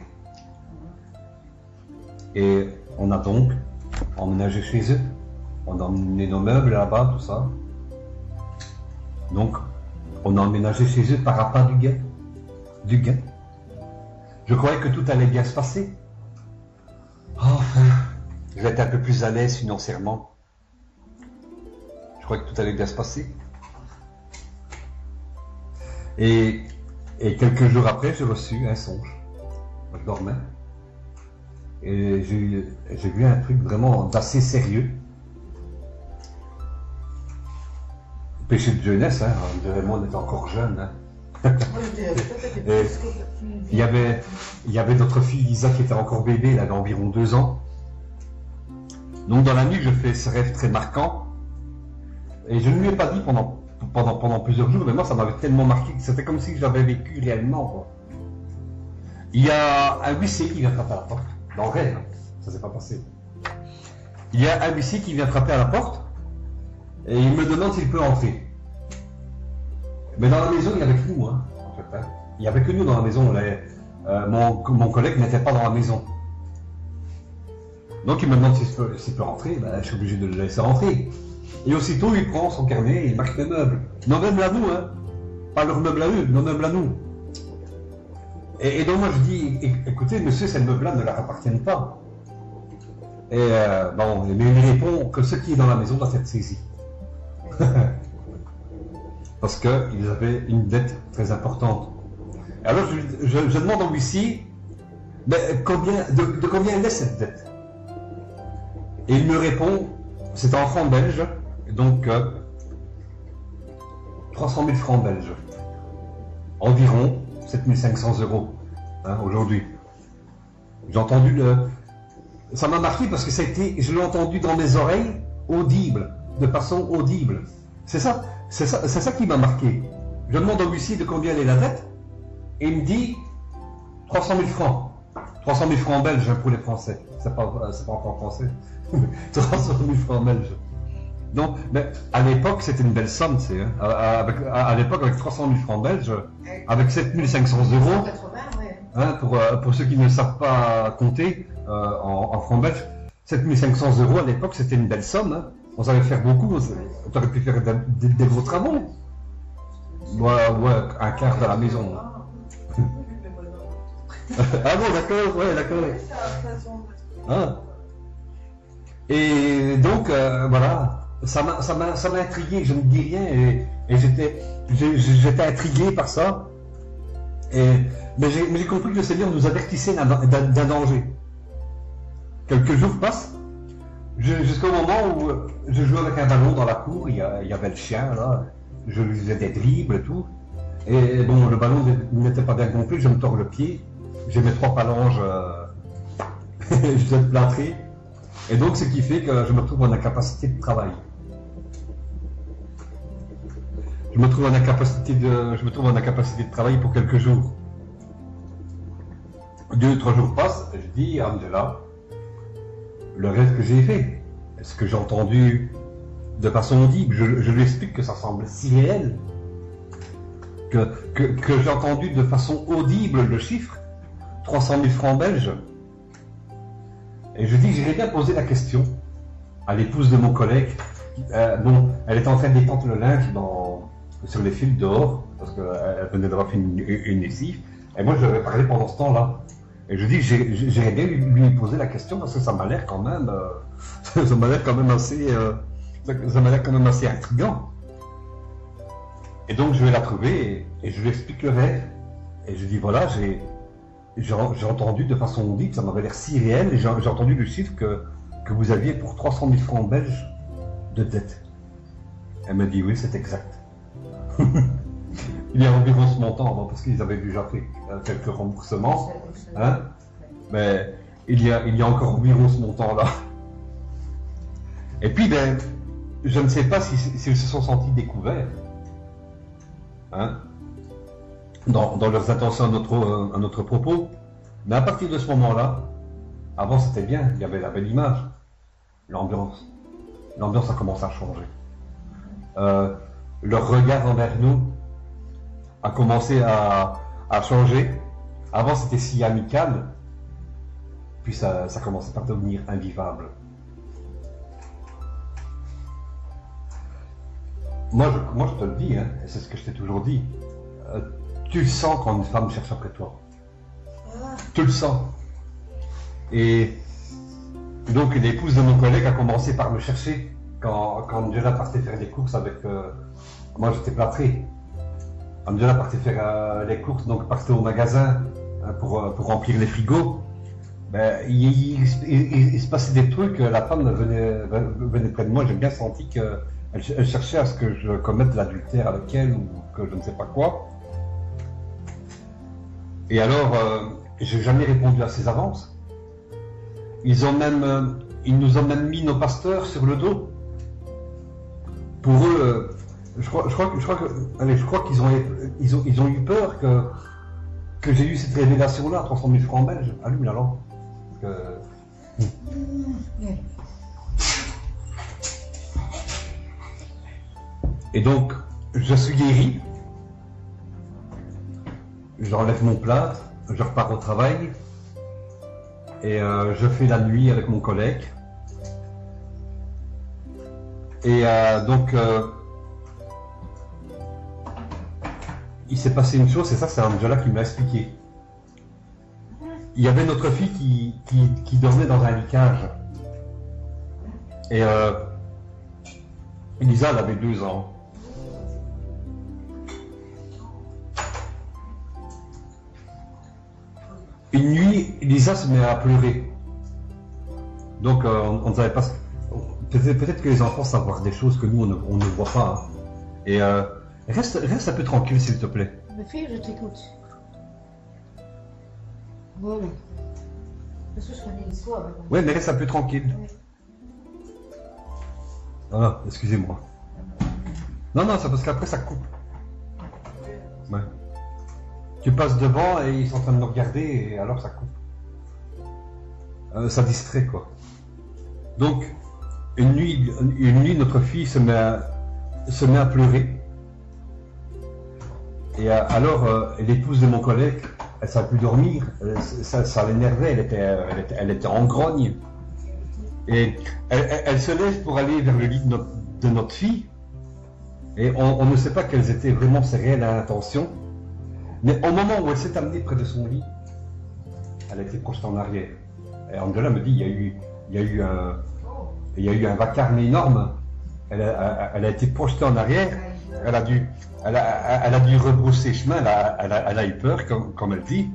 Et on a donc emménagé chez eux. On a emmené nos meubles là-bas, tout ça. Donc, on a emménagé chez eux par appât du gain. Du gain. Je croyais que tout allait bien se passer. Enfin, je vais être un peu plus à l'aise financièrement. Je croyais que tout allait bien se passer. Et quelques jours après, j'ai reçu un songe. Je dormais. Et j'ai vu un truc vraiment d'assez sérieux. Péché de jeunesse, hein. On dirait moi on était encore jeune. Hein. Il y avait notre fille Lisa qui était encore bébé, elle avait environ 2 ans. Donc dans la nuit, je fais ce rêve très marquant. Et je ne lui ai pas dit pendant plusieurs jours, mais moi ça m'avait tellement marqué que c'était comme si je l'avais vécu réellement. Quoi. Il y a un huissier qui vient frapper à la porte. Dans le rêve, ça s'est pas passé. Il y a un huissier qui vient frapper à la porte et il me demande s'il peut entrer. Mais dans la maison, il y avait que nous. Hein. Hein. Il n'y avait que nous dans la maison. Mon collègue n'était pas dans la maison. Donc il me demande s'il peut rentrer. Ben, je suis obligé de le laisser rentrer. Et aussitôt, il prend son carnet et il marque les meubles. Nos meubles à nous, hein. Pas leurs meubles à eux, nos meubles à nous. Et donc moi je dis, écoutez monsieur, ces meubles-là ne leur appartiennent pas. Et bon, mais il répond que ce qui est dans la maison doit être saisi. Parce qu'ils avaient une dette très importante. Alors je demande au huissier, mais de combien elle est cette dette? Et il me répond, c'est en francs belges, donc 300 000 francs belges. Environ 7 500 € hein, aujourd'hui. J'ai entendu ça m'a marqué parce que je l'ai entendu dans mes oreilles, audible, de façon audible. C'est ça qui m'a marqué. Je demande au huissier de combien elle est la dette, et il me dit 300 000 francs. 300 000 francs belges pour les Français. C'est pas encore français. 300 000 francs belges. Donc, mais à l'époque, c'était une belle somme, tu sais. Hein. À l'époque, avec 300 000 francs belges, avec 7 500 €, 80, ouais. hein, pour ceux qui ne savent pas compter en francs belges, 7 500 € à l'époque, c'était une belle somme. Hein. On savait faire beaucoup. On aurait pu faire des gros travaux. Ouais, un quart de la maison. Ah bon, d'accord, ouais, d'accord. Ah. Et donc, voilà. Ça m'a intrigué, je ne dis rien, et j'étais intrigué par ça. Mais j'ai compris que le Seigneur nous avertissait d'un danger. Quelques jours passent, jusqu'au moment où je jouais avec un ballon dans la cour, il y avait le chien là, je lui faisais des dribbles et tout, et bon, le ballon n'était pas bien gonflé, je me tords le pied, j'ai mes 3 phalanges, je suis plâtré, et donc ce qui fait que je me trouve en incapacité de travail. Je me trouve en incapacité de travail pour quelques jours. 2 ou 3 jours passent, et je dis, Alhamdulillah, le rêve que j'ai fait, ce que j'ai entendu de façon audible, je lui explique que ça semble si réel, que j'ai entendu de façon audible le chiffre, 300 000 francs belges. Et je dis que j'irais bien poser la question à l'épouse de mon collègue. Bon, elle était en train d'étendre le linge sur les fils dehors, parce qu'elle venait d'avoir fait une lessive, et moi je leur ai parlé pendant ce temps-là. Et je dis que j'irais bien lui poser la question, parce que ça m'a l'air quand même, ça m'a l'air quand même assez intriguant. Et donc je vais la trouver, et je lui explique le rêve, et je dis voilà, j'ai entendu de façon audible, ça m'avait l'air si réel, et j'ai entendu le chiffre que vous aviez pour 300 000 francs belges de dette. Elle me dit oui, c'est exact. Il y a environ ce montant, parce qu'ils avaient déjà fait quelques remboursements, hein, mais il y a encore environ ce montant-là. Et puis, ben, je ne sais pas s'ils se sont sentis découverts, hein, dans leurs intentions à notre propos, mais à partir de ce moment-là, avant c'était bien, il y avait la belle image, l'ambiance a commencé à changer. Leur regard envers nous a commencé à changer. Avant c'était si amical, puis ça commençait par devenir invivable. Moi je te le dis, hein, et c'est ce que je t'ai toujours dit. Tu le sens quand une femme cherche après toi. Tu le sens. Et donc l'épouse de mon collègue a commencé par me chercher quand Angela partait faire des courses avec... moi j'étais plâtré. Angela partait faire les courses, donc partait au magasin hein, pour remplir les frigos. Ben, il se passait des trucs, la femme venait près de moi, j'ai bien senti qu'elle cherchait à ce que je commette de l'adultère avec elle ou que je ne sais pas quoi. Et alors, j'ai jamais répondu à ses avances. Ils nous ont même mis nos pasteurs sur le dos. Pour eux, je crois qu'ils ont eu peur que j'ai eu cette révélation-là, 300 000 francs belges. Allume la lampe. Et donc, je suis guéri. j'enlève mon plâtre, je repars au travail et je fais la nuit avec mon collègue. Et donc, il s'est passé une chose, et ça c'est Angela qui m'a expliqué. Il y avait notre fille qui dormait dans un lit-cage. Et Elisa, elle avait 2 ans. Une nuit, Elisa se met à pleurer. Donc on ne savait pas... Peut-être que les enfants savent voir des choses que nous, on ne voit pas. Hein. Et reste un peu tranquille, s'il te plaît. Ma fille, je t'écoute. Voilà. Parce que je connais l'histoire. Hein. Oui, mais reste un peu tranquille. Oui. Ah, excusez-moi. Non, c'est parce qu'après ça coupe. Ouais. Tu passes devant et ils sont en train de me regarder et alors ça coupe. Ça distrait, quoi. Donc, une nuit, notre fille se met à pleurer. Et alors, l'épouse de mon collègue, elle ne savait plus dormir, ça l'énervait, elle était en grogne. Et elle se lève pour aller vers le lit de notre fille. Et on ne sait pas quelles étaient vraiment ses réelles intentions. Mais au moment où elle s'est amenée près de son lit, elle a été projetée en arrière. Et Angela me dit, il y a eu un vacarme énorme. Elle a été projetée en arrière. Elle a dû rebrousser chemin. Elle a eu peur, comme elle dit.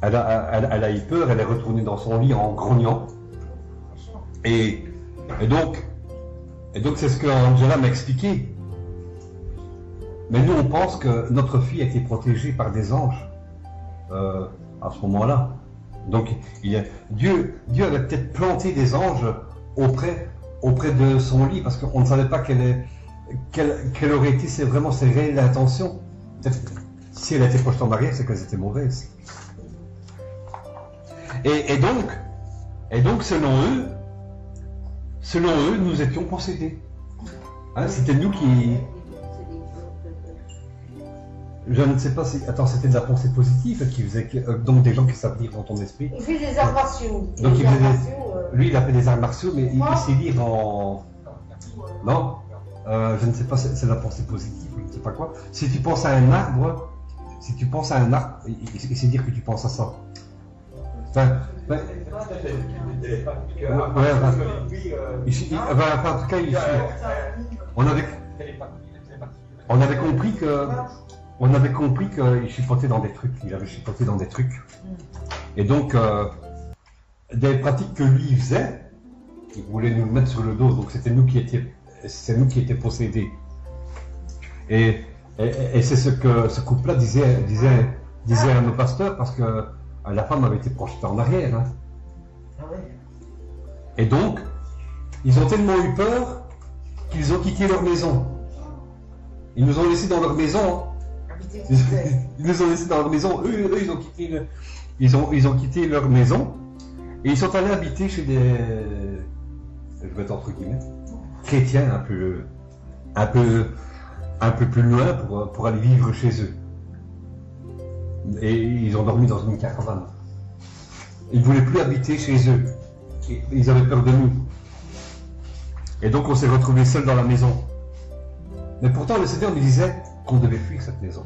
Elle a eu peur. Elle est retournée dans son lit en grognant. Et donc c'est ce que Angela m'a expliqué. Mais nous, on pense que notre fille a été protégée par des anges à ce moment-là. Donc, Dieu avait peut-être planté des anges auprès de son lit, parce qu'on ne savait pas quelle aurait été vraiment ses réelles intentions. Si elle a été projetée en arrière, c'est qu'elles étaient mauvaises. Et donc, selon eux, nous étions possédés. Hein, c'était nous qui... Je ne sais pas si... Attends, c'était de la pensée positive qui faisait... donc des gens qui savent lire dans ton esprit. Il fait des arts martiaux. Donc lui, il a fait des arts martiaux, mais il sait lire en... Non, je ne sais pas, c'est de la pensée positive, je ne sais pas quoi. Si tu penses à un arbre, il sait dire que tu penses à ça. Enfin, en tout cas, on avait compris qu'il chipotait dans des trucs, il avait chipoté dans des trucs. Et donc, des pratiques que lui faisait, il voulait nous le mettre sur le dos, donc c'est nous qui étions possédés. Et c'est ce que ce couple-là disait à nos pasteurs, parce que la femme avait été projetée en arrière. Hein. Et donc, ils ont tellement eu peur qu'ils ont quitté leur maison. Ils nous ont laissés dans leur maison. Ils nous ont laissés dans leur maison. Eux ils ont quitté leur maison et ils sont allés habiter chez des, je vais mettre entre guillemets, chrétiens un peu plus loin pour aller vivre chez eux. Et ils ont dormi dans une caravane. Ils ne voulaient plus habiter chez eux. Ils avaient peur de nous. Et donc on s'est retrouvés seuls dans la maison. Mais pourtant le Seigneur nous disait qu'on devait fuir cette maison.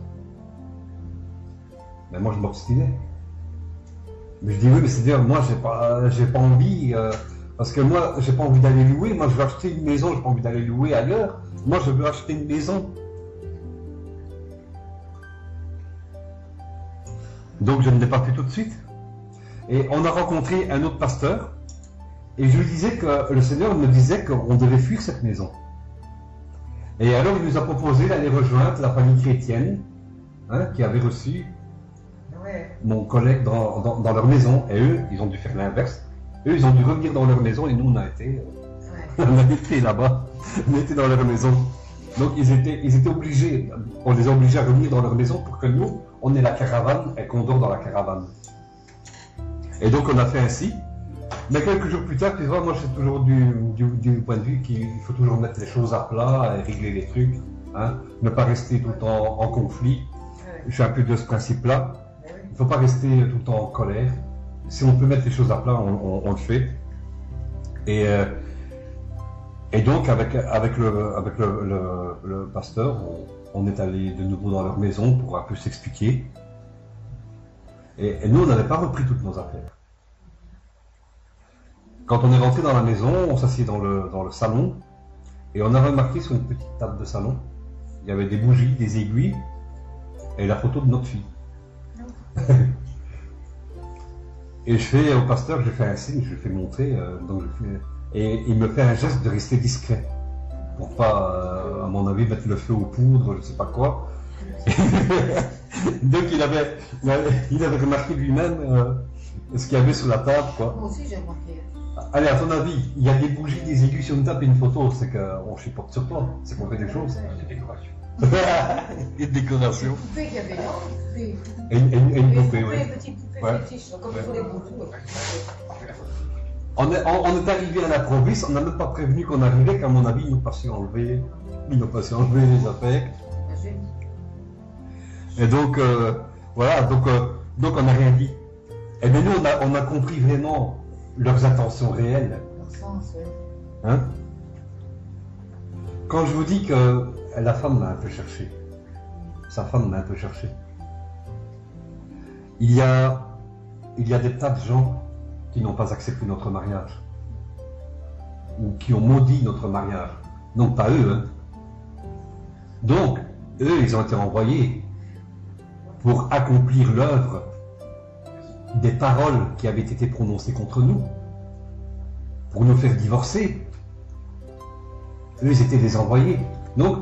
Mais moi je m'obstinais. Mais je dis oui, mais Seigneur, moi j'ai pas envie, parce que moi j'ai pas envie d'aller louer. Moi je veux acheter une maison, j'ai pas envie d'aller louer ailleurs. Moi je veux acheter une maison. Donc je ne l'ai pas fait tout de suite. Et on a rencontré un autre pasteur. Et je lui disais que le Seigneur me disait qu'on devait fuir cette maison. Et alors il nous a proposé d'aller rejoindre la famille chrétienne, hein, qui avait reçu mon collègue dans leur maison. Et eux, ils ont dû faire l'inverse. Eux, ils ont dû revenir dans leur maison et nous, on a été là-bas. On était dans leur maison. Donc ils étaient obligés, on les a obligés à revenir dans leur maison pour que nous, on ait la caravane et qu'on dort dans la caravane. Et donc on a fait ainsi. Mais quelques jours plus tard, tu vois, moi j'ai toujours du point de vue qu'il faut toujours mettre les choses à plat et régler les trucs, hein, ne pas rester tout le temps en conflit. je suis un peu de ce principe-là. Ben oui. Il ne faut pas rester tout le temps en colère. Si on peut mettre les choses à plat, on le fait. Et donc, avec le pasteur, on est allé de nouveau dans leur maison pour un peu s'expliquer. Et nous, on n'avait pas repris toutes nos affaires. Quand on est rentré dans la maison, on s'assied dans le salon et on a remarqué sur une petite table de salon, il y avait des bougies, des aiguilles et la photo de notre fille. Et je fais au pasteur, je fais un signe, je lui fais montrer, et il me fait un geste de rester discret pour pas, à mon avis, mettre le feu aux poudres, je sais pas quoi. Donc il avait remarqué lui-même ce qu'il y avait sur la table, quoi. Moi aussi, j'ai remarqué. Allez, à ton avis, il y a des bougies, des aiguilles sur une table et une photo, c'est qu'on chipote sur toi, c'est qu'on fait des choses. Des décorations. Et de décoration. Une poupée qu'il y avait là, une poupée. Et une poupée, oui. Une petite poupée Ouais. fétiche, comme pour les boutons. On est arrivé à l'improviste, on n'a même pas prévenu qu'on arrivait, qu'à mon avis, ils nous passaient enlever les affaires. Et donc, voilà, donc on n'a rien dit. Et bien nous, on a compris vraiment leurs intentions réelles. Leur sens, oui. Hein? Quand je vous dis que la femme m'a un peu cherché, sa femme m'a un peu cherché, il y a des tas de gens qui n'ont pas accepté notre mariage, ou qui ont maudit notre mariage. Non, pas eux. Hein. Donc, eux, ils ont été envoyés pour accomplir l'œuvre des paroles qui avaient été prononcées contre nous, pour nous faire divorcer. Eux, ils étaient des envoyés. Donc,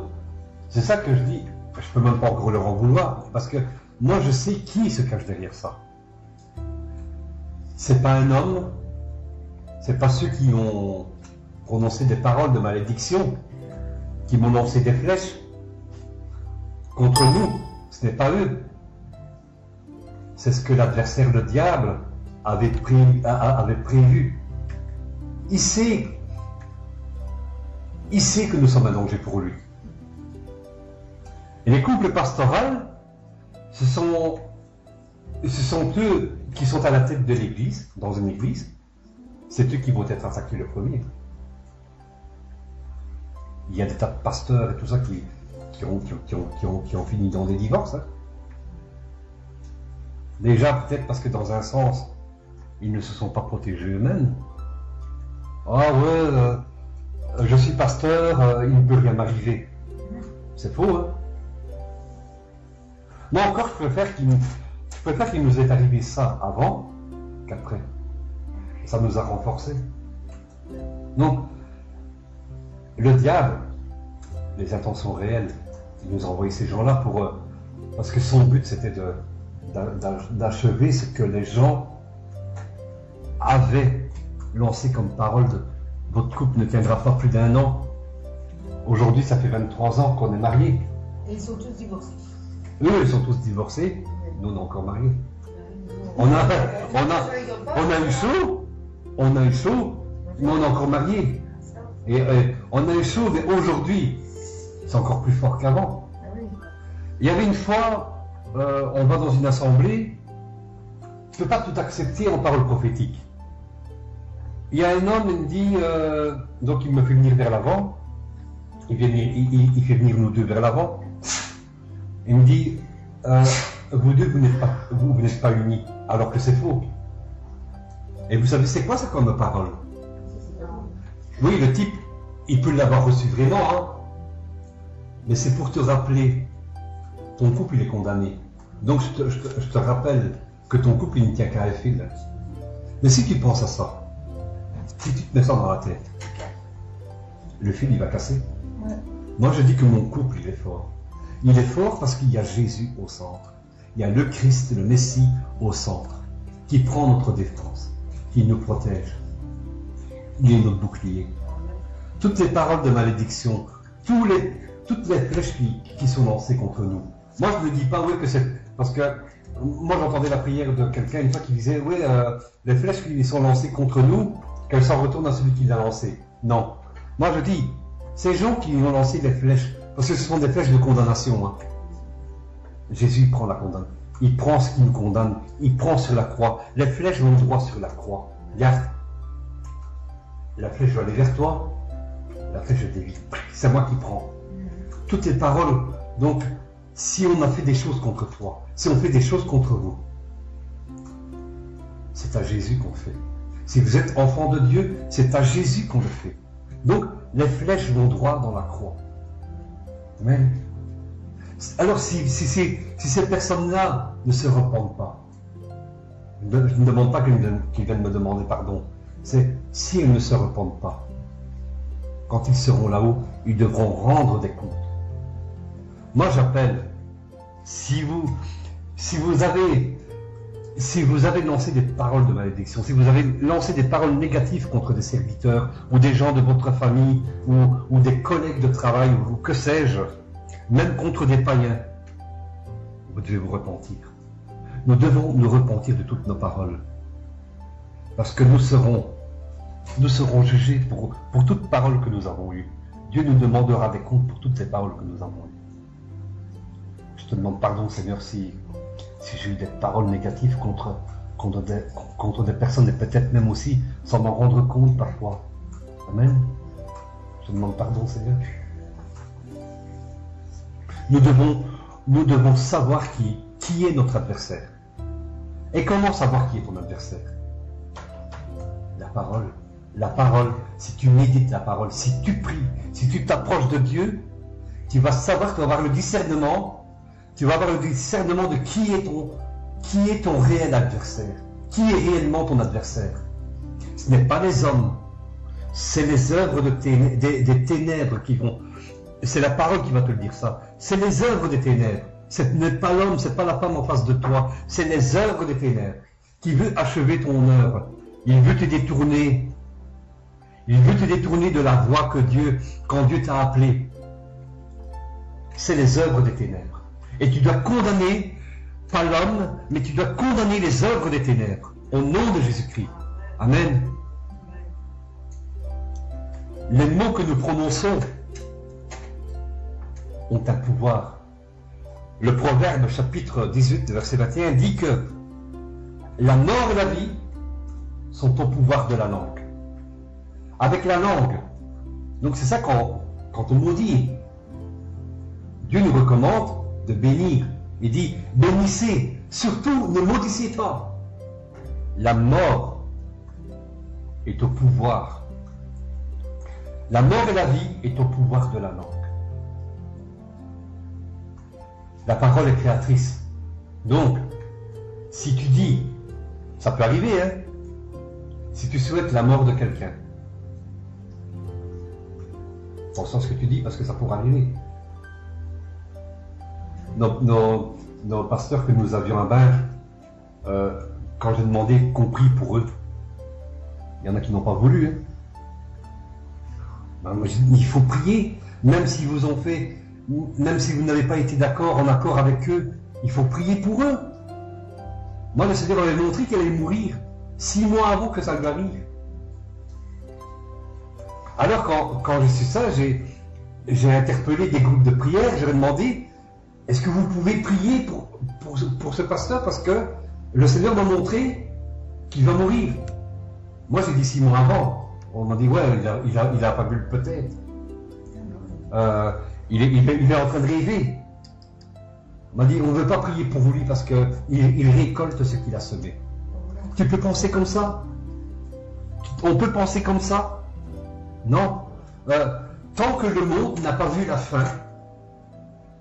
c'est ça que je dis, je peux même pas encore leur en vouloir, parce que moi, je sais qui se cache derrière ça. C'est pas un homme, c'est pas ceux qui ont prononcé des paroles de malédiction, qui m'ont lancé des flèches contre nous, ce n'est pas eux. C'est ce que l'adversaire, le diable, avait prévu. Il sait que nous sommes un danger pour lui. Et les couples pastoraux, ce sont eux qui sont à la tête de l'église, dans une église. C'est eux qui vont être attaqués le premier. Il y a des tas de pasteurs et tout ça qui ont fini dans des divorces. Hein. Déjà, peut-être parce que dans un sens, ils ne se sont pas protégés eux-mêmes. Ah ouais, je suis pasteur, il ne peut rien m'arriver. C'est faux, hein. Moi encore, je préfère qu'il nous ait arrivé ça avant qu'après. Ça nous a renforcés. Donc, le diable, les intentions réelles, il nous a envoyé ces gens-là parce que son but c'était d'achever ce que les gens avaient lancé comme parole de votre couple ne tiendra pas plus d'1 an. Aujourd'hui, ça fait 23 ans qu'on est mariés. Et ils sont tous divorcés. Eux, ils sont tous divorcés. Nous, on est encore mariés. On a eu chaud, mais on est encore mariés. Et on a eu chaud, mais aujourd'hui, c'est encore plus fort qu'avant. Il y avait une fois, on va dans une assemblée, tu ne peux pas tout accepter en parole prophétique. Il y a un homme, il me dit, donc il me fait venir vers l'avant, il fait venir nous deux vers l'avant, il me dit, vous deux, vous n'êtes pas unis, alors que c'est faux. Et vous savez, c'est quoi ça comme parole? Oui, le type, il peut l'avoir reçu vraiment, hein, mais c'est pour te rappeler, ton couple, il est condamné. Donc, je te rappelle que ton couple, il ne tient qu'à un fil. Mais si tu penses à ça, si tu te mets ça dans la tête, le fil, il va casser. Ouais. Moi, je dis que mon couple, il est fort. Il est fort parce qu'il y a Jésus au centre. Il y a le Christ, le Messie au centre, qui prend notre défense, qui nous protège. Il est notre bouclier. Toutes les paroles de malédiction, toutes les flèches qui sont lancées contre nous. Moi, je ne dis pas, oui, que c'est... Parce que moi, j'entendais la prière de quelqu'un une fois qui disait, oui, les flèches qui sont lancées contre nous, qu'elles s'en retournent à celui qui l'a lancé. Non. Moi, je dis, ces gens qui ont lancé des flèches, parce que ce sont des flèches de condamnation. Hein. Jésus prend la condamne. Il prend ce qui nous condamne. Il prend sur la croix. Les flèches vont droit sur la croix. Regarde. La flèche va aller vers toi. La flèche je dévie. C'est moi qui prends. Toutes les paroles. Donc, si on a fait des choses contre toi, si on fait des choses contre vous, c'est à Jésus qu'on le fait. Si vous êtes enfant de Dieu, c'est à Jésus qu'on le fait. Donc, les flèches vont droit dans la croix. Amen. Alors, si ces personnes-là ne se repentent pas, je ne demande pas qu'ils viennent me demander pardon, c'est si elles ne se repentent pas, quand ils seront là-haut, ils devront rendre des comptes. Moi, j'appelle, si vous avez lancé des paroles de malédiction, si vous avez lancé des paroles négatives contre des serviteurs, ou des gens de votre famille, ou des collègues de travail, ou que sais-je, même contre des païens, vous devez vous repentir. Nous devons nous repentir de toutes nos paroles. Parce que nous serons jugés pour toute parole que nous avons eue. Dieu nous demandera des comptes pour toutes les paroles que nous avons eues. Je te demande pardon, Seigneur, si j'ai eu des paroles négatives contre des personnes, et peut-être même aussi sans m'en rendre compte parfois. Amen. Je te demande pardon, Seigneur. Nous devons savoir qui est notre adversaire. Et comment savoir qui est ton adversaire? La parole. La parole, si tu médites la parole, si tu pries, si tu t'approches de Dieu, tu vas savoir, tu vas avoir le discernement. Tu vas avoir le discernement de qui est ton réel adversaire. Qui est réellement ton adversaire? Ce n'est pas les hommes. C'est les œuvres des ténèbres qui vont... C'est la parole qui va te le dire ça. C'est les œuvres des ténèbres. Ce n'est pas l'homme, ce n'est pas la femme en face de toi. C'est les œuvres des ténèbres qui veut achever ton œuvre. Il veut te détourner. Il veut te détourner de la voie que quand Dieu t'a appelé. C'est les œuvres des ténèbres. Et tu dois condamner, pas l'homme, mais tu dois condamner les œuvres des ténèbres, au nom de Jésus-Christ. Amen. Les mots que nous prononçons ont un pouvoir. Le Proverbe, chapitre 18, verset 21, dit que la mort et la vie sont au pouvoir de la langue. Avec la langue. Donc c'est ça quand on maudit. Dieu nous recommande de bénir. Il dit, bénissez, surtout ne maudissez pas. La mort est au pouvoir. La mort et la vie est au pouvoir de la langue. La parole est créatrice. Donc, si tu dis, ça peut arriver, hein, si tu souhaites la mort de quelqu'un, pense à ce que tu dis parce que ça pourra arriver. Nos pasteurs que nous avions à Binge, quand j'ai demandé qu'on prie pour eux, il y en a qui n'ont pas voulu. Hein. Ben, moi, j'ai dit, il faut prier, même si vous ont fait, même si vous n'avez pas été en accord avec eux, il faut prier pour eux. Moi, le Seigneur m'avait montré qu'elle allait mourir 6 mois avant que ça lui arrive. Alors, quand j'ai su ça, j'ai interpellé des groupes de prière, j'avais demandé, est-ce que vous pouvez prier pour ce pasteur parce que le Seigneur m'a montré qu'il va mourir. Moi, j'ai dit 6 mois avant. On m'a dit, ouais, il a pas vu le peut-être. Il est en train de rêver. On m'a dit, on ne veut pas prier pour lui parce qu'il récolte ce qu'il a semé. Tu peux penser comme ça? On peut penser comme ça? Non. Tant que le monde n'a pas vu la fin,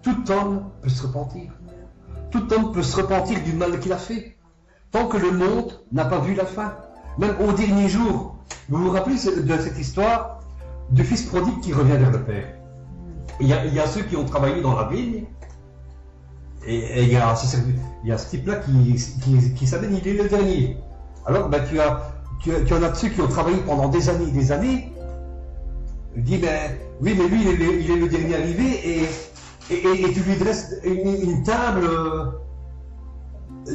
tout homme peut se repentir. Tout homme peut se repentir du mal qu'il a fait. Tant que le monde n'a pas vu la fin. Même au dernier jour. Vous vous rappelez de cette histoire du fils prodigue qui revient vers le père? Il y a ceux qui ont travaillé dans la vigne. Et il y a ce type-là qui s'amène, il est le dernier. Alors tu en as ceux qui ont travaillé pendant des années et des années. Il dit, oui, mais lui, il est le dernier arrivé, et tu lui dresses une table,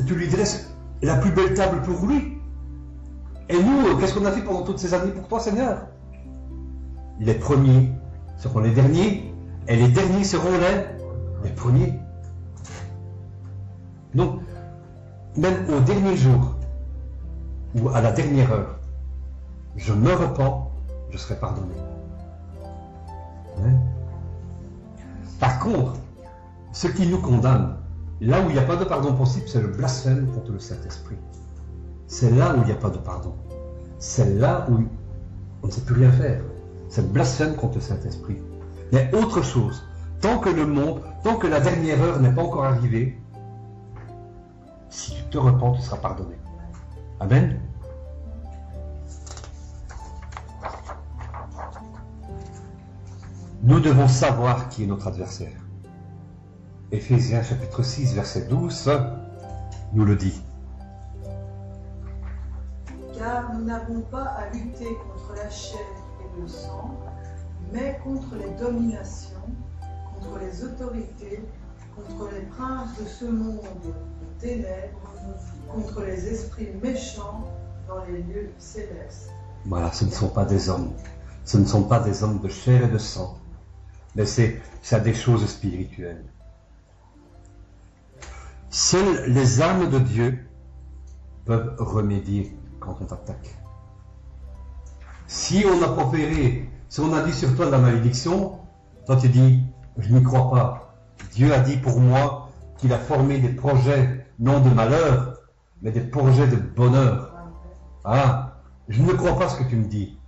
tu lui dresses la plus belle table pour lui. Et nous, qu'est-ce qu'on a fait pendant toutes ces années pour toi, Seigneur? Les premiers seront les derniers, et les derniers seront les premiers. Donc, même au dernier jour, ou à la dernière heure, je me repens, je serai pardonné. Hein? Par contre, ce qui nous condamne, là où il n'y a pas de pardon possible, c'est le blasphème contre le Saint-Esprit. C'est là où il n'y a pas de pardon. C'est là où on ne sait plus rien faire. C'est le blasphème contre le Saint-Esprit. Mais autre chose, tant que le monde, tant que la dernière heure n'est pas encore arrivée, si tu te repens, tu seras pardonné. Amen. Nous devons savoir qui est notre adversaire. Éphésiens chapitre 6, verset 12 nous le dit. Car nous n'avons pas à lutter contre la chair et le sang, mais contre les dominations, contre les autorités, contre les princes de ce monde de ténèbres, contre les esprits méchants dans les lieux célestes. Voilà, ce ne sont pas des hommes. Ce ne sont pas des hommes de chair et de sang. Mais c'est à des choses spirituelles. Seules les âmes de Dieu peuvent remédier quand on t'attaque. Si on a proféré, si on a dit sur toi de la malédiction, toi tu dis, je n'y crois pas. Dieu a dit pour moi qu'il a formé des projets, non de malheur, mais des projets de bonheur. Ah, je ne crois pas ce que tu me dis.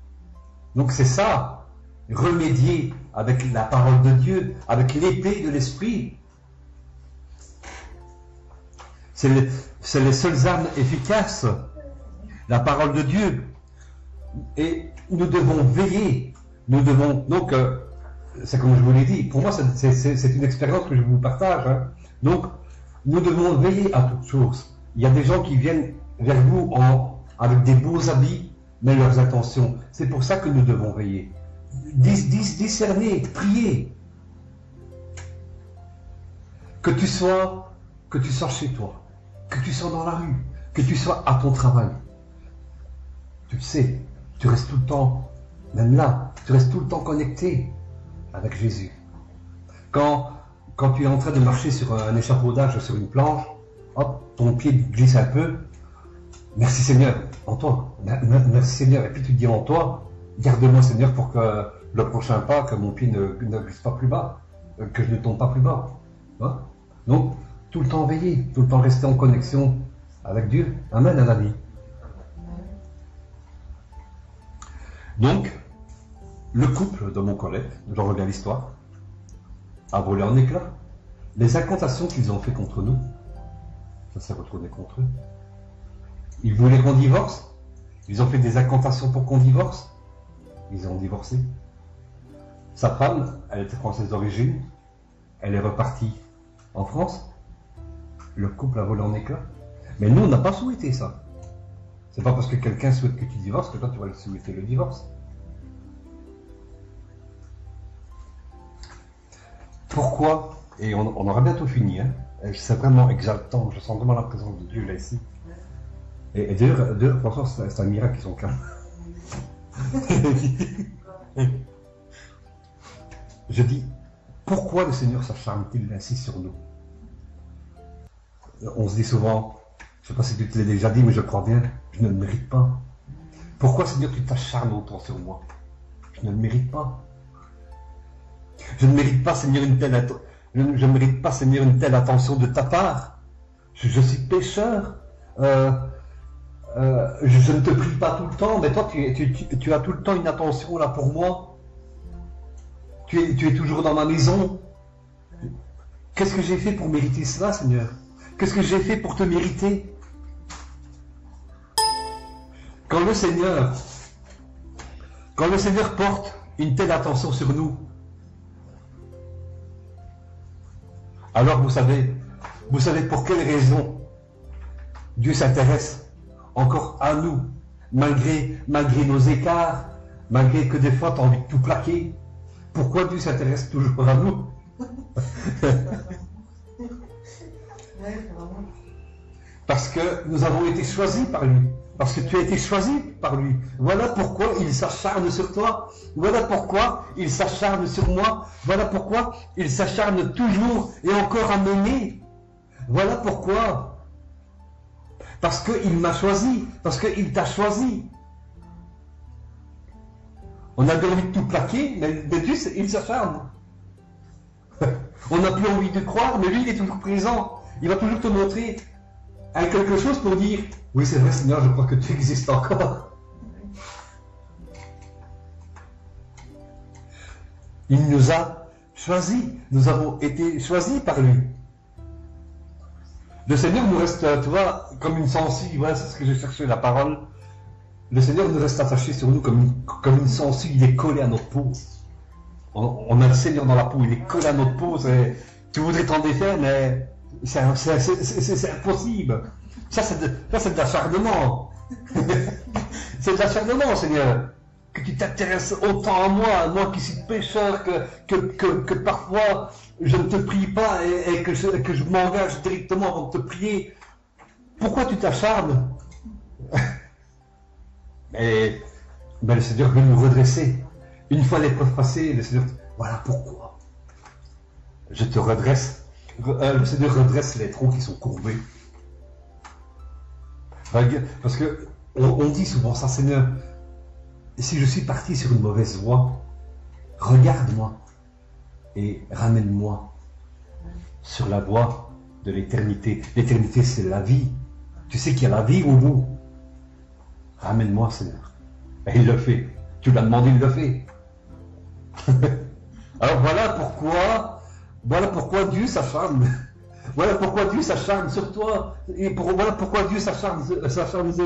Donc c'est ça, remédier avec la parole de Dieu, avec l'épée de l'esprit. C'est les seules armes efficaces, la parole de Dieu. Et nous devons veiller. Nous devons, donc, c'est comme je vous l'ai dit, pour moi c'est une expérience que je vous partage. Hein. Donc, nous devons veiller à toutes choses. Il y a des gens qui viennent vers vous avec des beaux habits, mais leurs intentions. C'est pour ça que nous devons veiller. Discerner, prier. Que tu sois chez toi, que tu sois dans la rue, que tu sois à ton travail. Tu le sais, tu restes tout le temps, même là, tu restes tout le temps connecté avec Jésus. Quand tu es en train de marcher sur un échafaudage, sur une planche, hop, ton pied glisse un peu. Merci Seigneur, en toi. Merci Seigneur. Et puis tu te dis en toi, garde-moi Seigneur pour que le prochain pas, que mon pied ne glisse pas plus bas, que je ne tombe pas plus bas. Hein? Donc, tout le temps veiller, tout le temps rester en connexion avec Dieu. Amen, un ami. Donc, le couple de mon collègue, j'en reviens à l'histoire, a volé en éclats. Les incantations qu'ils ont fait contre nous, ça s'est retourné contre eux. Ils voulaient qu'on divorce. Ils ont fait des incantations pour qu'on divorce. Ils ont divorcé. Sa femme, elle était française d'origine. Elle est repartie en France. Le couple a volé en éclats. Mais nous, on n'a pas souhaité ça. C'est pas parce que quelqu'un souhaite que tu divorces que toi, tu vas souhaiter le divorce. Pourquoi? Et on aura bientôt fini. Hein. C'est vraiment exaltant. Je sens vraiment la présence de Dieu là ici. Et d'ailleurs, franchement, c'est un miracle qu'ils sont calmes. Je dis, pourquoi le Seigneur s'acharne-t-il ainsi sur nous? On se dit souvent, je ne sais pas si tu te l'as déjà dit, mais je crois bien, je ne le mérite pas. Pourquoi Seigneur tu t'acharnes autant sur moi? Je ne le mérite pas. Je ne mérite pas Seigneur une telle attention de ta part. Je suis pécheur. Je ne te prie pas tout le temps, mais toi tu as tout le temps une attention là pour moi. Tu es toujours dans ma maison. Qu'est-ce que j'ai fait pour mériter cela, Seigneur? Qu'est-ce que j'ai fait pour te mériter? Quand le Seigneur porte une telle attention sur nous, alors vous savez pour quelle raison Dieu s'intéresse encore à nous, malgré nos écarts, malgré que des fois tu as envie de tout plaquer. Pourquoi Dieu s'intéresse toujours à nous? Parce que nous avons été choisis par lui. Parce que tu as été choisi par lui. Voilà pourquoi il s'acharne sur toi. Voilà pourquoi il s'acharne sur moi. Voilà pourquoi il s'acharne toujours et encore à m'aimer. Voilà pourquoi. Parce qu'il m'a choisi, parce qu'il t'a choisi. On a envie de tout plaquer, mais Dieu, il s'acharne. On n'a plus envie de croire, mais lui, il est toujours présent. Il va toujours te montrer quelque chose pour dire, oui, c'est vrai, Seigneur, je crois que tu existes encore. Il nous a choisis. Nous avons été choisis par lui. Le Seigneur nous reste, tu vois, comme une sensible, ouais, c'est ce que j'ai cherché, la parole. Le Seigneur nous reste attaché sur nous comme une sensible, il est collé à notre peau. On a le Seigneur dans la peau, il est collé à notre peau. Tu voudrais t'en défaire, mais c'est impossible. Ça, c'est de l'acharnement. C'est de l'acharnement, Seigneur. Que tu t'intéresses autant à moi qui suis pécheur, que parfois je ne te prie pas et que je m'engage directement avant de te prier. Pourquoi tu t'acharnes? mais le Seigneur veut nous redresser. Une fois l'épreuve passée, le Seigneur, voilà pourquoi. Je te redresse. Le Seigneur redresse les troncs qui sont courbés. Parce que on dit souvent ça, Seigneur, si je suis parti sur une mauvaise voie, regarde-moi et ramène-moi sur la voie de l'éternité. L'éternité, c'est la vie. Tu sais qu'il y a la vie au bout. Ramène-moi, Seigneur. Et il le fait. Tu l'as demandé, il le fait. Alors voilà pourquoi Dieu s'acharne. Voilà pourquoi Dieu s'acharne sur toi. Et voilà pourquoi Dieu s'acharne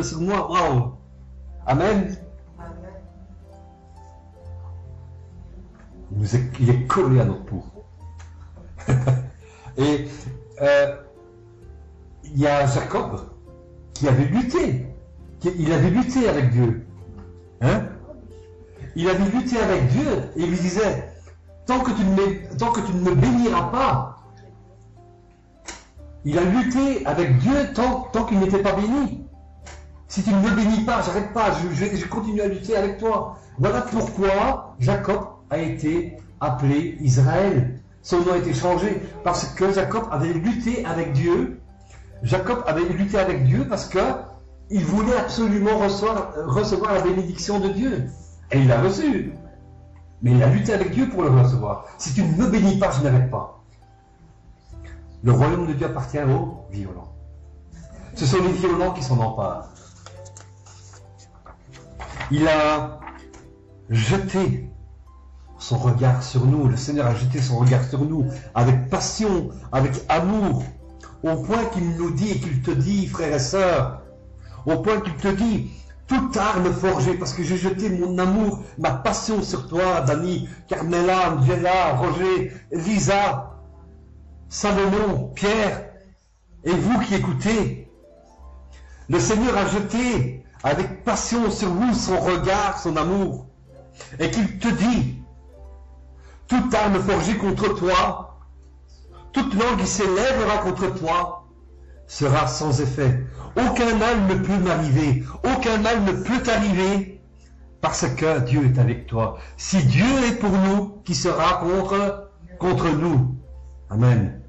sur moi. Wow. Amen. Il est collé à notre peau. Et il y a Jacob qui avait lutté. Il avait lutté avec Dieu. Hein? Il avait lutté avec Dieu et il lui disait, tant que tu ne me béniras pas, il a lutté avec Dieu tant qu'il n'était pas béni. Si tu ne me bénis pas, j'arrête pas, je continue à lutter avec toi. Voilà pourquoi Jacob a été appelé Israël. Son nom a été changé parce que Jacob avait lutté avec Dieu. Jacob avait lutté avec Dieu parce que il voulait absolument recevoir la bénédiction de Dieu. Et il l'a reçu. Mais il a lutté avec Dieu pour le recevoir. Si tu ne me bénis pas, je n'arrête pas. Le royaume de Dieu appartient aux violents. Ce sont les violents qui s'en emparent. Il a jeté son regard sur nous. Le Seigneur a jeté son regard sur nous avec passion, avec amour, au point qu'il nous dit et qu'il te dit, frères et sœurs, au point qu'il te dit, toute arme forgée, parce que j'ai jeté mon amour, ma passion sur toi, Dani, Carmela, Angela, Roger, Lisa, Salomon, Pierre, et vous qui écoutez. Le Seigneur a jeté avec passion sur vous son regard, son amour, et qu'il te dit, toute arme forgée contre toi, toute langue qui s'élèvera contre toi, sera sans effet. Aucun mal ne peut m'arriver, aucun mal ne peut t'arriver, parce que Dieu est avec toi. Si Dieu est pour nous, qui sera contre nous? Amen.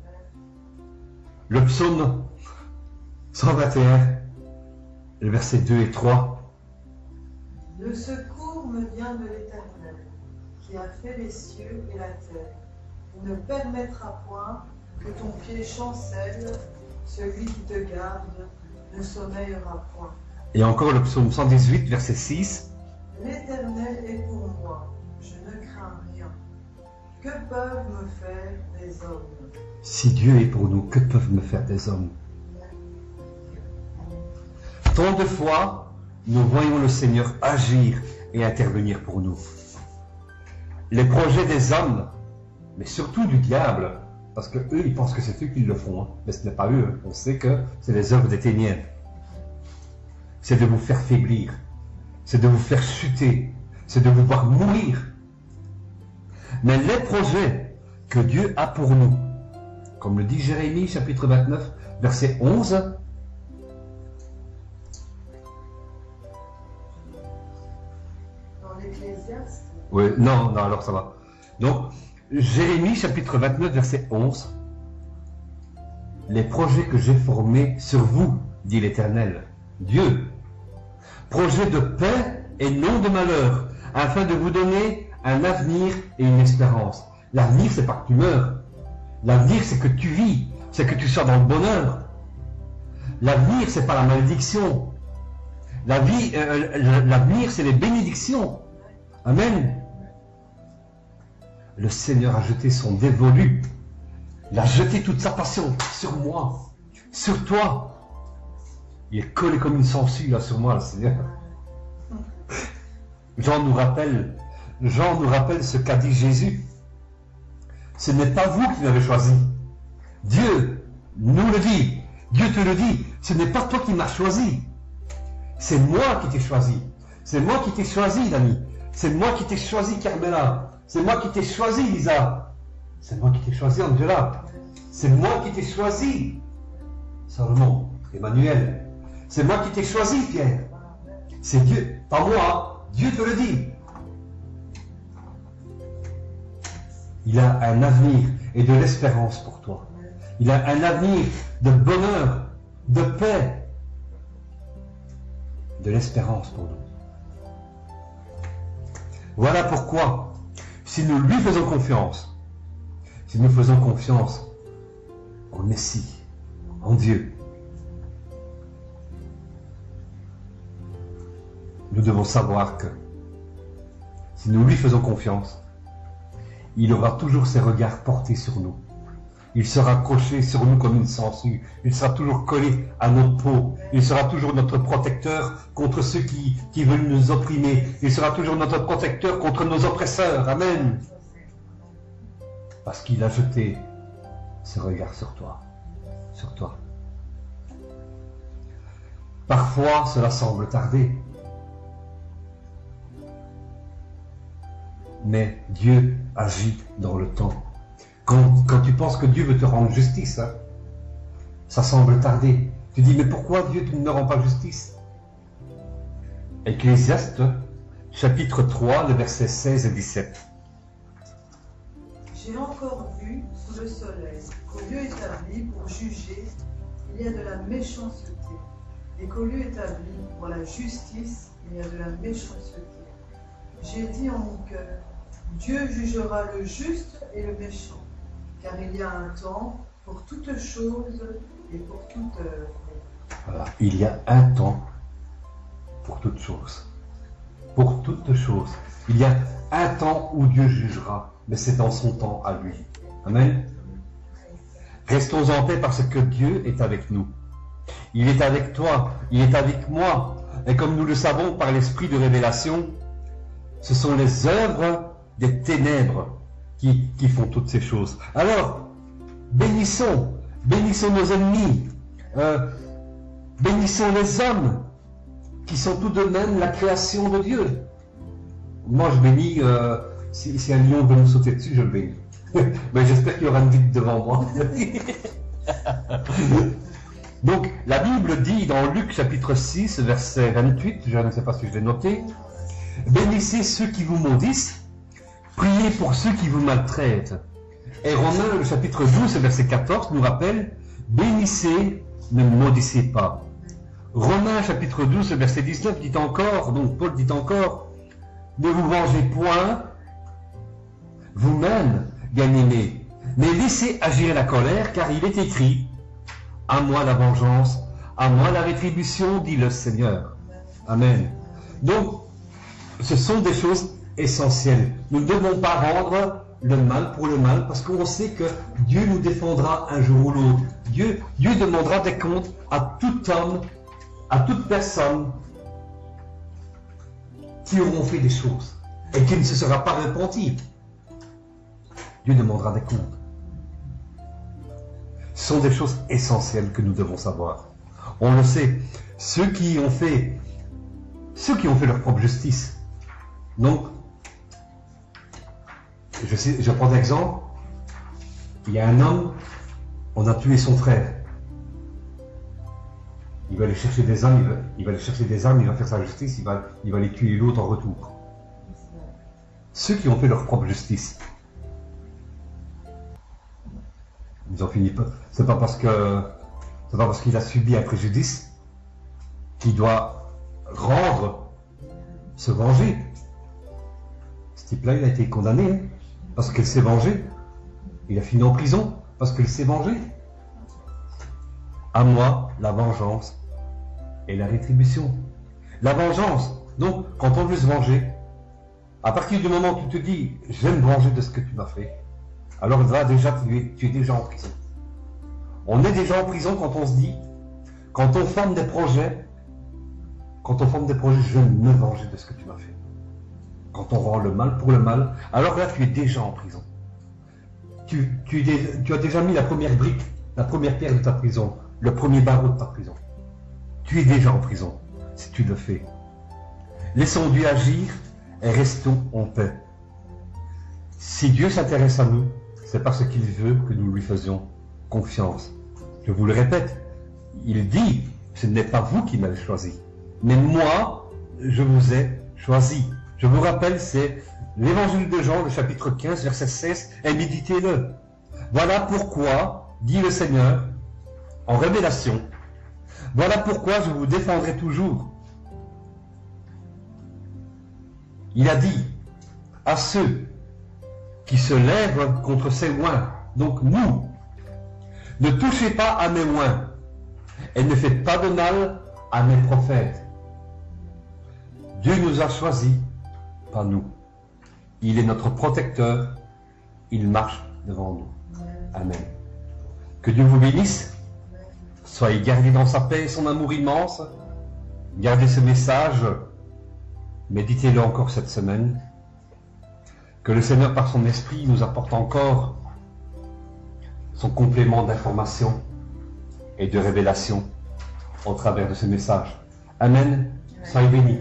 Le psaume 121, le verset 2 et 3. Le secours me vient de l'Éternel, qui a fait les cieux et la terre. Il ne permettra point que ton pied chancelle, celui qui te garde ne sommeillera point. Et encore le psaume 118, verset 6. L'Éternel est pour moi, je ne crains rien. Que peuvent me faire des hommes? Si Dieu est pour nous, que peuvent me faire des hommes? Tant de fois, nous voyons le Seigneur agir et intervenir pour nous. Les projets des hommes, mais surtout du diable, parce que eux, ils pensent que c'est eux qui le font, hein. Mais ce n'est pas eux. On sait que c'est les œuvres des ténèbres. C'est de vous faire faiblir, c'est de vous faire chuter, c'est de vous voir mourir. Mais les projets que Dieu a pour nous, comme le dit Jérémie, chapitre 29, verset 11, Dans l'Ecclésiaste. oui, non, alors ça va. Donc, Jérémie, chapitre 29, verset 11. les projets que j'ai formés sur vous, dit l'Éternel, Dieu. Projets de paix et non de malheur, afin de vous donner un avenir et une espérance. L'avenir, c'est pas que tu meurs. L'avenir, c'est que tu vis, c'est que tu sois dans le bonheur. L'avenir, c'est pas la malédiction. L'avenir, c'est les bénédictions. Amen. Le Seigneur a jeté son dévolu. Il a jeté toute sa passion sur moi, sur toi. Il est collé comme une sangsue là sur moi, le Seigneur. Jean nous rappelle ce qu'a dit Jésus. Ce n'est pas vous qui l'avez choisi. Dieu nous le dit. Dieu te le dit. Ce n'est pas toi qui m'as choisi. C'est moi qui t'ai choisi. C'est moi qui t'ai choisi, Dani. C'est moi qui t'ai choisi, Carmela. C'est moi qui t'ai choisi, Lisa. C'est moi qui t'ai choisi, Angela. C'est moi qui t'ai choisi, Salomon, Emmanuel. C'est moi qui t'ai choisi, Pierre. C'est Dieu, pas moi. Dieu te le dit. Il a un avenir et de l'espérance pour toi. Il a un avenir de bonheur, de paix, de l'espérance pour nous. Voilà pourquoi, si nous lui faisons confiance, si nous faisons confiance au Messie, en Dieu, nous devons savoir que si nous lui faisons confiance, il aura toujours ses regards portés sur nous. Il sera accroché sur nous comme une sangsue. Il sera toujours collé à notre peau. Il sera toujours notre protecteur contre ceux qui veulent nous opprimer. Il sera toujours notre protecteur contre nos oppresseurs. Amen. Parce qu'il a jeté ses regards sur toi. Sur toi. Parfois, cela semble tarder. Mais Dieu agit dans le temps. Quand tu penses que Dieu veut te rendre justice, hein, ça semble tarder. Tu dis, mais pourquoi Dieu tu ne me rends pas justice? Ecclésiaste, chapitre 3, le versets 16 et 17. J'ai encore vu sous le soleil qu'au lieu établi pour juger, il y a de la méchanceté, et qu'au lieu établi pour la justice, il y a de la méchanceté. J'ai dit en mon cœur, Dieu jugera le juste et le méchant, car il y a un temps pour toute chose et pour toute œuvre. Voilà, il y a un temps pour toute chose. Pour toute chose. Il y a un temps où Dieu jugera, mais c'est dans son temps à lui. Amen. Restons en paix parce que Dieu est avec nous. Il est avec toi, il est avec moi. Et comme nous le savons par l'esprit de révélation, ce sont les œuvres des ténèbres qui font toutes ces choses. Alors, bénissons nos ennemis, bénissons les hommes qui sont tout de même la création de Dieu. Moi, je bénis, si un lion veut nous sauter dessus, je le bénis. Mais j'espère qu'il y aura une vite devant moi. Donc, la Bible dit dans Luc chapitre 6, verset 28, je ne sais pas si je l'ai noté, bénissez ceux qui vous maudissent, priez pour ceux qui vous maltraitent. Et Romains, le chapitre 12, verset 14, nous rappelle, bénissez, ne maudissez pas. Romains, chapitre 12, verset 19, dit encore, donc Paul dit encore, ne vous vengez point, vous-même, bien-aimés, mais laissez agir la colère, car il est écrit, à moi la vengeance, à moi la rétribution, dit le Seigneur. Amen. Donc, ce sont des choses essentielles. Nous ne devons pas rendre le mal pour le mal, parce qu'on sait que Dieu nous défendra un jour ou l'autre. Dieu demandera des comptes à tout homme, à toute personne qui auront fait des choses et qui ne se sera pas repenti. Dieu demandera des comptes. Ce sont des choses essentielles que nous devons savoir. On le sait, ceux qui ont fait leur propre justice. Donc, je prends d'exemple, il y a un homme, on a tué son frère. Il va aller chercher des armes, il va faire sa justice, il va aller tuer l'autre en retour. Ceux qui ont fait leur propre justice. Ils ont fini. C'est pas parce qu'il a subi un préjudice qu'il doit se venger. Ce type-là, il a été condamné hein, parce qu'il s'est vengé. Il a fini en prison parce qu'il s'est vengé. À moi, la vengeance et la rétribution. La vengeance, donc, quand on veut se venger, à partir du moment où tu te dis, je vais me venger de ce que tu m'as fait, alors là, déjà, tu es déjà en prison. On est déjà en prison quand on se dit, quand on forme des projets, je vais me venger de ce que tu m'as fait. Quand on rend le mal pour le mal, alors là, tu es déjà en prison. Tu as déjà mis la première brique, la première pierre de ta prison, le premier barreau de ta prison. Tu es déjà en prison, si tu le fais. Laissons Dieu agir et restons en paix. Si Dieu s'intéresse à nous, c'est parce qu'il veut que nous lui faisions confiance. Je vous le répète, il dit, ce n'est pas vous qui m'avez choisi, mais moi, je vous ai choisi. Je vous rappelle, c'est l'Évangile de Jean, le chapitre 15, verset 16, et méditez-le. Voilà pourquoi, dit le Seigneur, en révélation, voilà pourquoi je vous défendrai toujours. Il a dit à ceux qui se lèvent contre ses oins, donc nous, ne touchez pas à mes oins et ne faites pas de mal à mes prophètes. Dieu nous a choisis, pas nous. Il est notre protecteur, il marche devant nous. Amen. Que Dieu vous bénisse. Soyez gardés dans sa paix et son amour immense. Gardez ce message. Méditez-le encore cette semaine. Que le Seigneur, par son esprit, nous apporte encore son complément d'information et de révélation au travers de ce message. Amen. Soyez bénis.